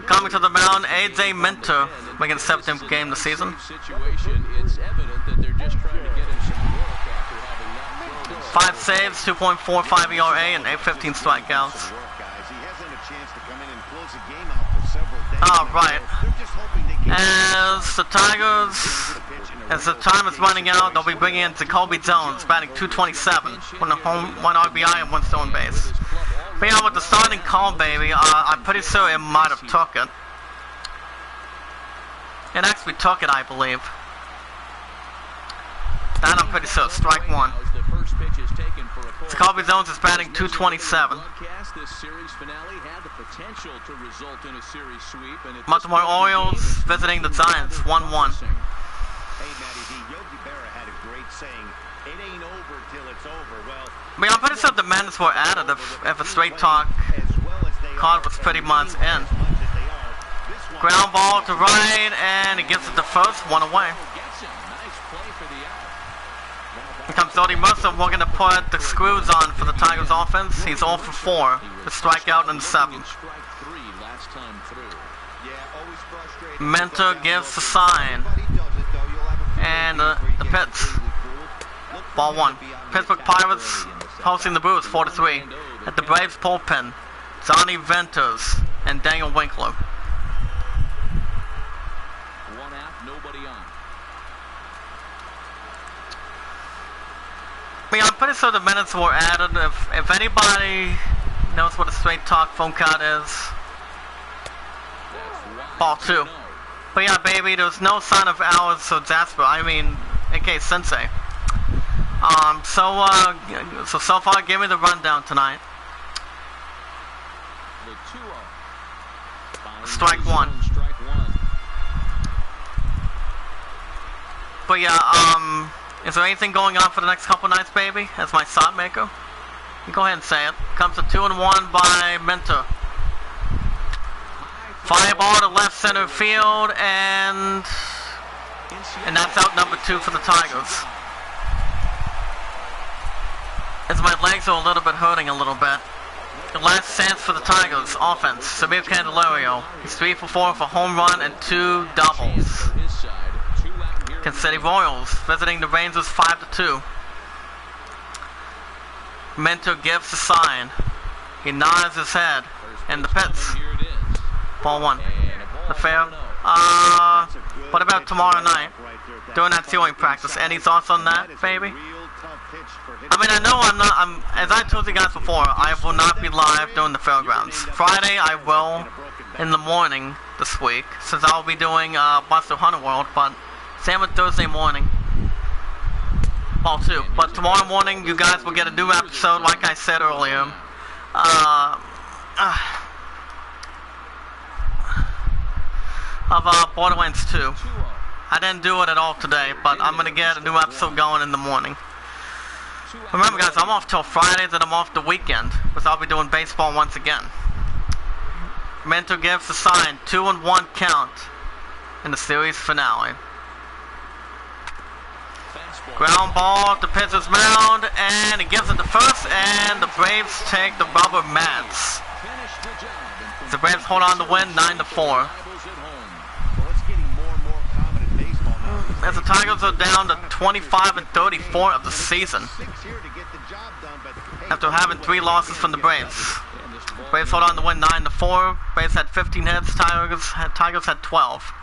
Coming to the mound, AJ Minter, making the 7th game this season. It's evident that they're just trying to get him some work after having not 5 saves, 2.45 ERA, and 815 strikeouts. Alright. As the Tigers, as the time is running out, they'll be bringing in Jacoby Jones, batting .227, one RBI and 1 stolen base. But yeah, with the starting call, baby, I'm pretty sure it might have took it. It actually took it, I believe. That I'm pretty sure. Strike 1. Jacoby Jones is batting .227. Baltimore Orioles visiting the Giants, 1-1. Hey, Matty V, Yogi Berra had a great saying, it ain't over till it's over. Well, but I'm pretty sure the minutes were added if a straight talk card was pretty much in. Ground ball to right, and he gets it to first, 1 away. Here comes Dodie Mercer. We're going to put the screws on for the Tigers offense. He's 0 for 4. The strikeout in the 7th. Mentor gives the sign. And the pitch. Ball 1. Pittsburgh Pirates hosting the Brewers 4-3. At the Braves bullpen, Johnny Venters and Daniel Winkler. 1 out, nobody on. I mean, I'm pretty sure the minutes were added. If anybody knows what a straight talk phone card is. Ball 2. But yeah, baby, there's no sign of Alice or Jasper. I mean, aka Sensei. So far, give me the rundown tonight. Strike 1. But yeah, is there anything going on for the next couple nights, baby? As my shot maker? You go ahead and say it. Comes to 2-1 by Mentor. Fly ball to left center field, and that's out number 2 for the Tigers. As my legs are a little bit hurting a little bit. The last chance for the Tigers offense. Samir Candelario. He's 3 for 4 for home run and 2 doubles. Kansas City Royals visiting the Rangers 5-2. Mentor gives the sign. He nods his head in the pits. Ball 1. The fair. What about tomorrow night? Doing that throwing practice. Any thoughts on that, baby? I mean, I know as I told you guys before, I will not be live during the fairgrounds. Friday, I will in the morning this week, since I'll be doing Monster Hunter World, but same with Thursday morning. Ball 2. But tomorrow morning, you guys will get a new episode, like I said earlier. Of Borderlands 2. I didn't do it at all today, but I'm going to get a new episode going in the morning. Remember guys, I'm off till Friday, then I'm off the weekend, because I'll be doing baseball once again. Mentor gives the sign, 2-1 count in the series finale. Ground ball to pitcher's mound, and he gives it to first, and the Braves take the rubber mats. The Braves hold on to win 9-4. As the Tigers are down to 25-34 of the season, after having 3 losses from the Braves. Braves hold on to win 9-4. Braves had 15 hits. Tigers had 12.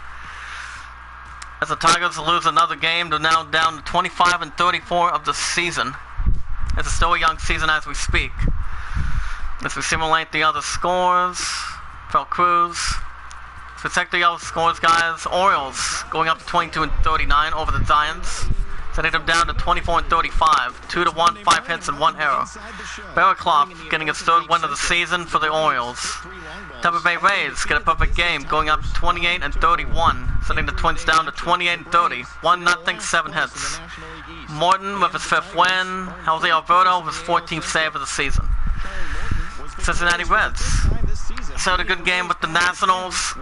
As the Tigers lose another game, they're now down to 25-34 of the season. It's still a young season as we speak. As we simulate the other scores, Fel Cruz. So check the other scores, guys. Orioles going up to 22-39 over the Giants, setting them down to 24-35, 2-1, 5 hits and 1 error. Barraclough getting his 3rd win of the season for the Orioles. Tampa Bay Rays get a perfect game, going up to 28-31, setting the Twins down to 28-30, 1-0, 7 hits. Morton with his 5th win. Jose Alberto with his 14th save of the season. Cincinnati Reds showed a good game with the Nationals,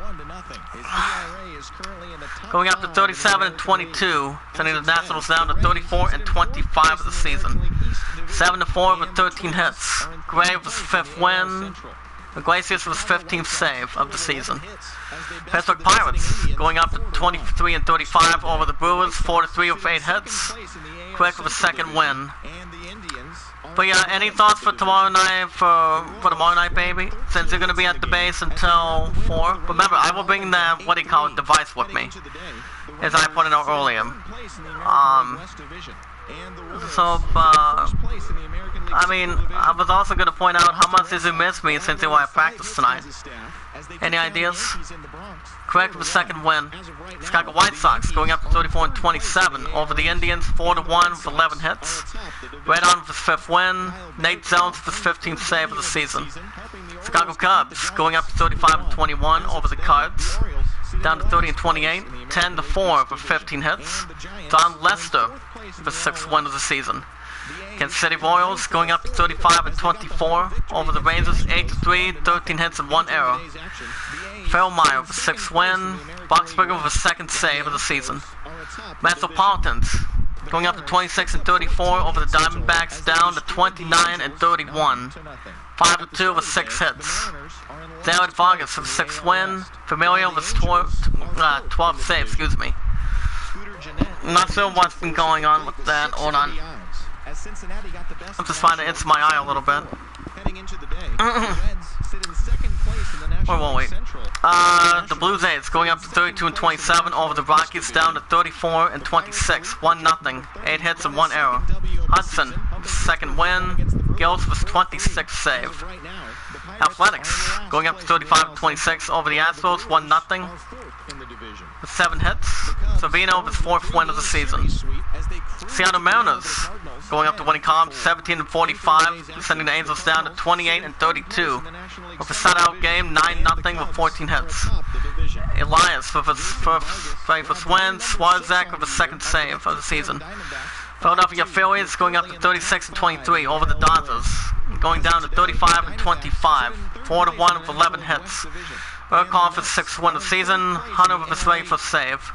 going up to 37-22, sending the Nationals down to 34-25 of the season. 7-4 with 13 hits. Gray with his 5th win. Iglesias with his 15th save of the season. Pittsburgh Pirates going up to 23-35 over the Brewers, 4-3 with 8 hits. Quick with his 2nd win. But yeah, any thoughts for tomorrow night, for tomorrow night, baby? Since you're going to be at the base until 4. Remember, I will bring the, device with me, as I pointed out earlier. I mean, I was also going to point out how much did you miss me since you were at practice tonight. Any ideas? Correct with the 2nd win. Chicago White Sox going up to 34-27 over the Indians, 4-1 with 11 hits. Red on with his 5th win. Nate Jones with his 15th save of the season. Chicago Cubs going up to 35-21 over the Cards, down to 30-28, 10-4 with 15 hits. Don Lester with his 6th win of the season. Kansas City Royals going up to 35-24 over the Rangers, 8-3, 13 hits and 1 error. Feldmeyer with a 6th win. Boxberger with a 2nd save of the season. Metropolitans going up to 26-34 over the Diamondbacks, down to 29-31. 5-2 with 6 hits. David Vargas with a 6th win. Familia with 12 saves, excuse me. I'm not sure what's been going on with that. Hold on. I'm just trying to itch my eye a little bit. Where were we? The Blue Jays going up to 32-27 over the Rockies, down to 34-26, 1-0, 8 hits and 1 error. Hudson second win. Gills with 26th save. Athletics going up to 35-26 over the Astros, 1-0 with 7 hits. Savino with his 4th win of the season. Seattle Mariners going up to winning column 17-45, sending the Angels down to 28-32 with a shutout game, 9-0 with 14 hits. Elias with his first win. Swarzak with his 2nd save of the season. Philadelphia Phillies going up to 36-23 over the Dodgers, going down to 35-25, 4-1 with 11 hits. Burkhoff with his 6th win of the season. Hunter with his very first save.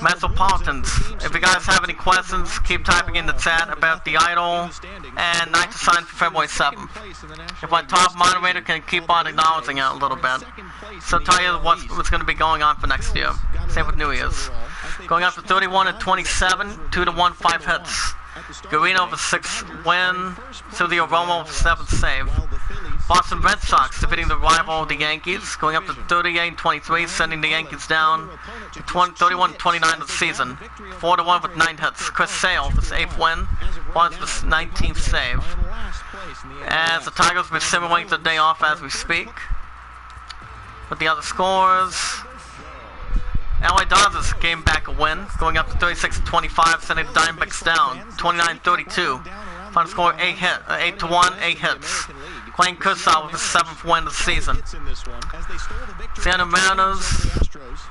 Metropolitans, if you guys have any questions, keep typing in the chat about the Idol and night to sign for February 7th. If my top moderator can keep on acknowledging it a little bit, so tell you what's going to be going on for next year. Same with New Year's. Going up to 31-27, 2-1, 5 hits. Guarino with 6th win. Silvio Romo with 7th save. Boston Red Sox defeating the rival, the Yankees, going up to 38-23, sending the Yankees down to 31-29 of the season. 4-1 with 9 hits. Chris Sale with his 8th win. Bonds with his 19th save. As the Tigers will be simulating the day off as we speak. With the other scores, LA Dodgers came back a win, going up to 36-25, sending the Diamondbacks down 29-32. Final score 8-1, 8 hits. Clayton Kershaw with his 7th win of the season. Seattle Mariners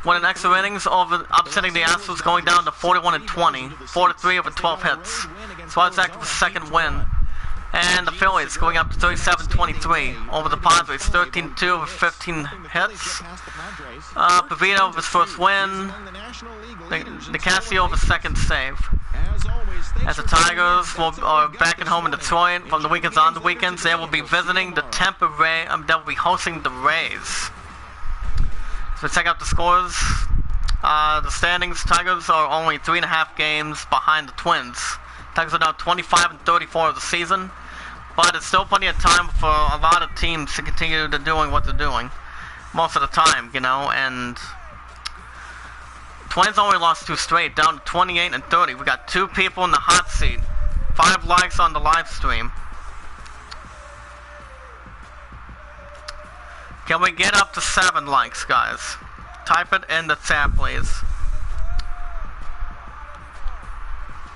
winning extra innings over upsetting the Astros, going down to 41-20, 4-3 over 12 hits. Swarzak with his 2nd win. And the Phillies going up to 37-23 over the Padres, 13-2 with 15 hits. Pavito with his 1st win. Nicasio with his 2nd save. As the Tigers are back at home in Detroit from the weekends on the weekends, they will be visiting the Tampa Rays. They will be hosting the Rays. So check out the scores. The standings: Tigers are only 3.5 games behind the Twins. Tigers are now 25-34 of the season, but it's still plenty of time for a lot of teams to continue to doing what they're doing most of the time, you know. And Twins only lost 2 straight, down to 28-30. We got 2 people in the hot seat, 5 likes on the live stream. Can we get up to 7 likes, guys? Type it in the chat, please.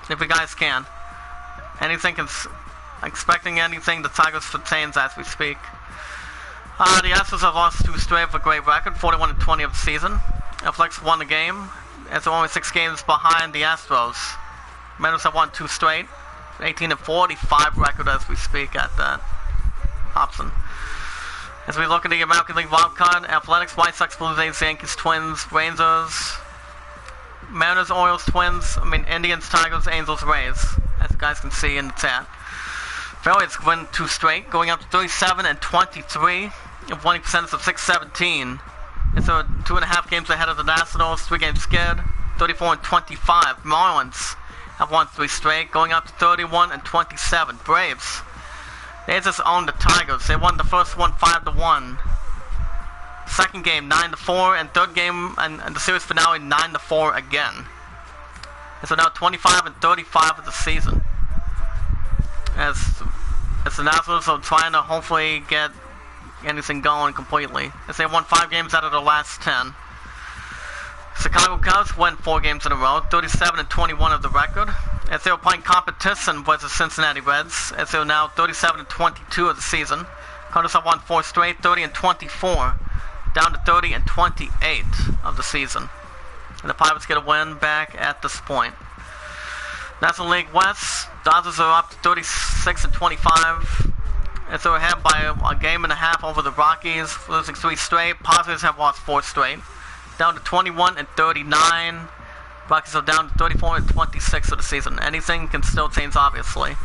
If you guys can. Expecting anything, the Tigers retains as we speak. The Astros have lost 2 straight with a great record, 41-20 of the season. Flex won the game, as they're only 6 games behind the Astros. Mariners have won 2 straight, 18-45 record as we speak at that. Hobson. As we look at the American League wildcard, Athletics, White Sox, Blue Jays, Yankees, Twins, Rangers, Mariners, Orioles, Indians, Tigers, Angels, Rays, as you guys can see in the chat. Phillies win 2 straight, going up to 37-23, with winning percentage of .617. And so 2.5 games ahead of the Nationals, 3 games scared, 34-25. Marlins have won 3 straight, going up to 31-27. Braves, they just own the Tigers. They won the first one 5-1. Second game 9-4, and third game and the series finale 9-4 again. And so now 25-35 of the season. As the Nationals are trying to hopefully get anything going completely, as they won 5 games out of the last 10. Chicago Cubs win 4 games in a row, 37-21 of the record, as they were playing competition with the Cincinnati Reds, as they are now 37-22 of the season. Cardinals have won 4 straight, 30-24, down to 30-28 of the season. And the Pirates get a win back at this point. National League West, Dodgers are up to 36-25. As they're ahead by a game and a half over the Rockies, losing 3 straight. Padres have lost 4 straight, down to 21-39. Rockies are down to 34-26 of the season. Anything can still change, obviously.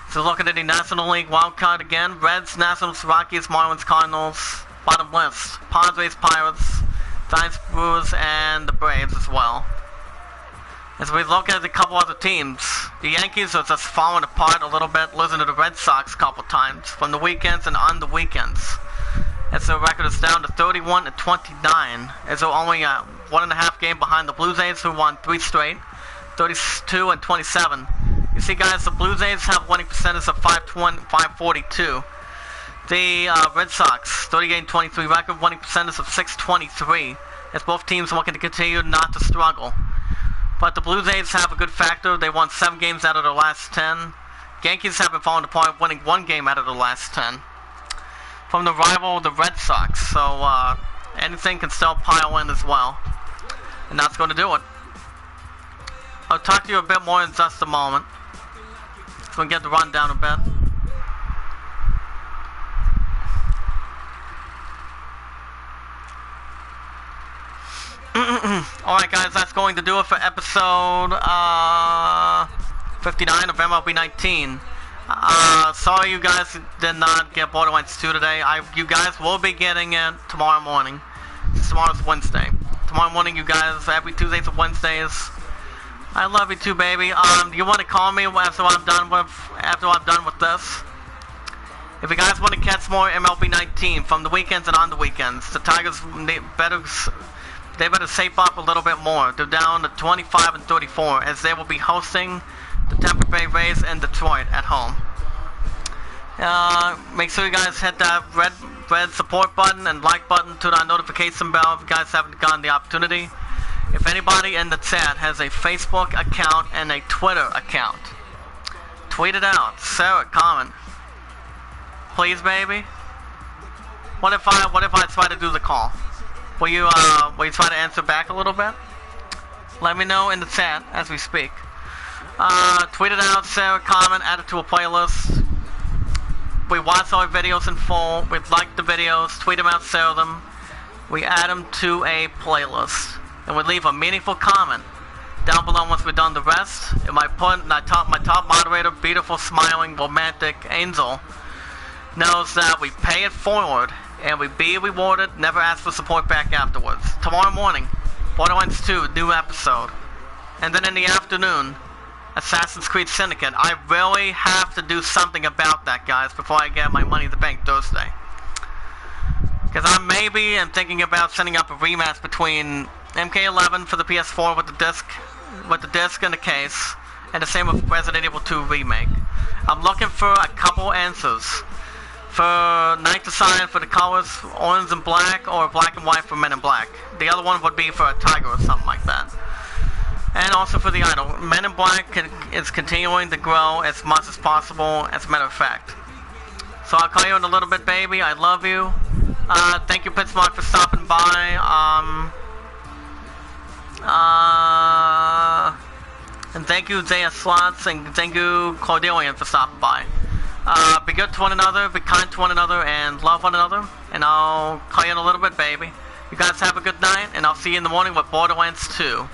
So looking at the National League wildcard again, Reds, Nationals, Rockies, Marlins, Cardinals. Bottom list, Padres, Pirates, Giants, Brewers, and the Braves as well. As we look at a couple other teams, the Yankees are just falling apart a little bit, losing to the Red Sox a couple times from the weekends and on the weekends. As their record is down to 31-29, as they're only 1.5 game behind the Blue Jays, who won 3 straight, 32-27. You see, guys, the Blue Jays have winning percentage of 542. The Red Sox, 38-23 record, winning percentage of 623. As both teams are looking to continue not to struggle. But the Blue Jays have a good factor. They won 7 games out of their last 10. Yankees have been falling apart, winning 1 game out of the last 10. From the rival, the Red Sox. So anything can still pile in as well. And that's going to do it. I'll talk to you a bit more in just a moment. So we can get the rundown a bit. Alright guys, that's going to do it for episode 59 of MLB 19. Sorry you guys did not get Borderlands 2 today. You guys will be getting it tomorrow morning. Tomorrow's Wednesday. Tomorrow morning, you guys, every Tuesdays and Wednesdays. I love you too, baby. Do you want to call me after I'm done with this? If you guys want to catch more MLB 19 from the weekends and on the weekends, the Tigers they better shape up a little bit more. They're down to 25-34 as they will be hosting the Tampa Bay Rays in Detroit at home. Make sure you guys hit that red support button and like button to that notification bell if you guys haven't gotten the opportunity. If anybody in the chat has a Facebook account and a Twitter account, tweet it out, share it, comment. Please, baby. What if I try to do the call? Will you try to answer back a little bit? Let me know in the chat as we speak. Tweet it out, share it, comment, add it to a playlist. We watch our videos in full. We like the videos, tweet them out, share them. We add them to a playlist. And we leave a meaningful comment down below once we've done the rest. And my top moderator, beautiful, smiling, romantic angel, knows that we pay it forward and we be rewarded, never ask for support back afterwards. Tomorrow morning, Borderlands 2, new episode. And then in the afternoon, Assassin's Creed Syndicate. I really have to do something about that, guys, before I get my Money in the Bank Thursday. Because I maybe am thinking about setting up a rematch between MK11 for the PS4 with the disc and the case, and the same with Resident Evil 2 Remake. I'm looking for a couple answers. For Night Design for the colors, orange and black, or black and white for Men in Black. The other one would be for a tiger or something like that. And also for the idol. Men in Black is continuing to grow as much as possible, as a matter of fact. So I'll call you in a little bit, baby. I love you. Thank you, Pittsburgh, for stopping by. And thank you, JS Slots, and thank you, Cordelian, for stopping by. Be good to one another, be kind to one another, and love one another. And I'll call you in a little bit, baby. You guys have a good night, and I'll see you in the morning with Borderlands 2.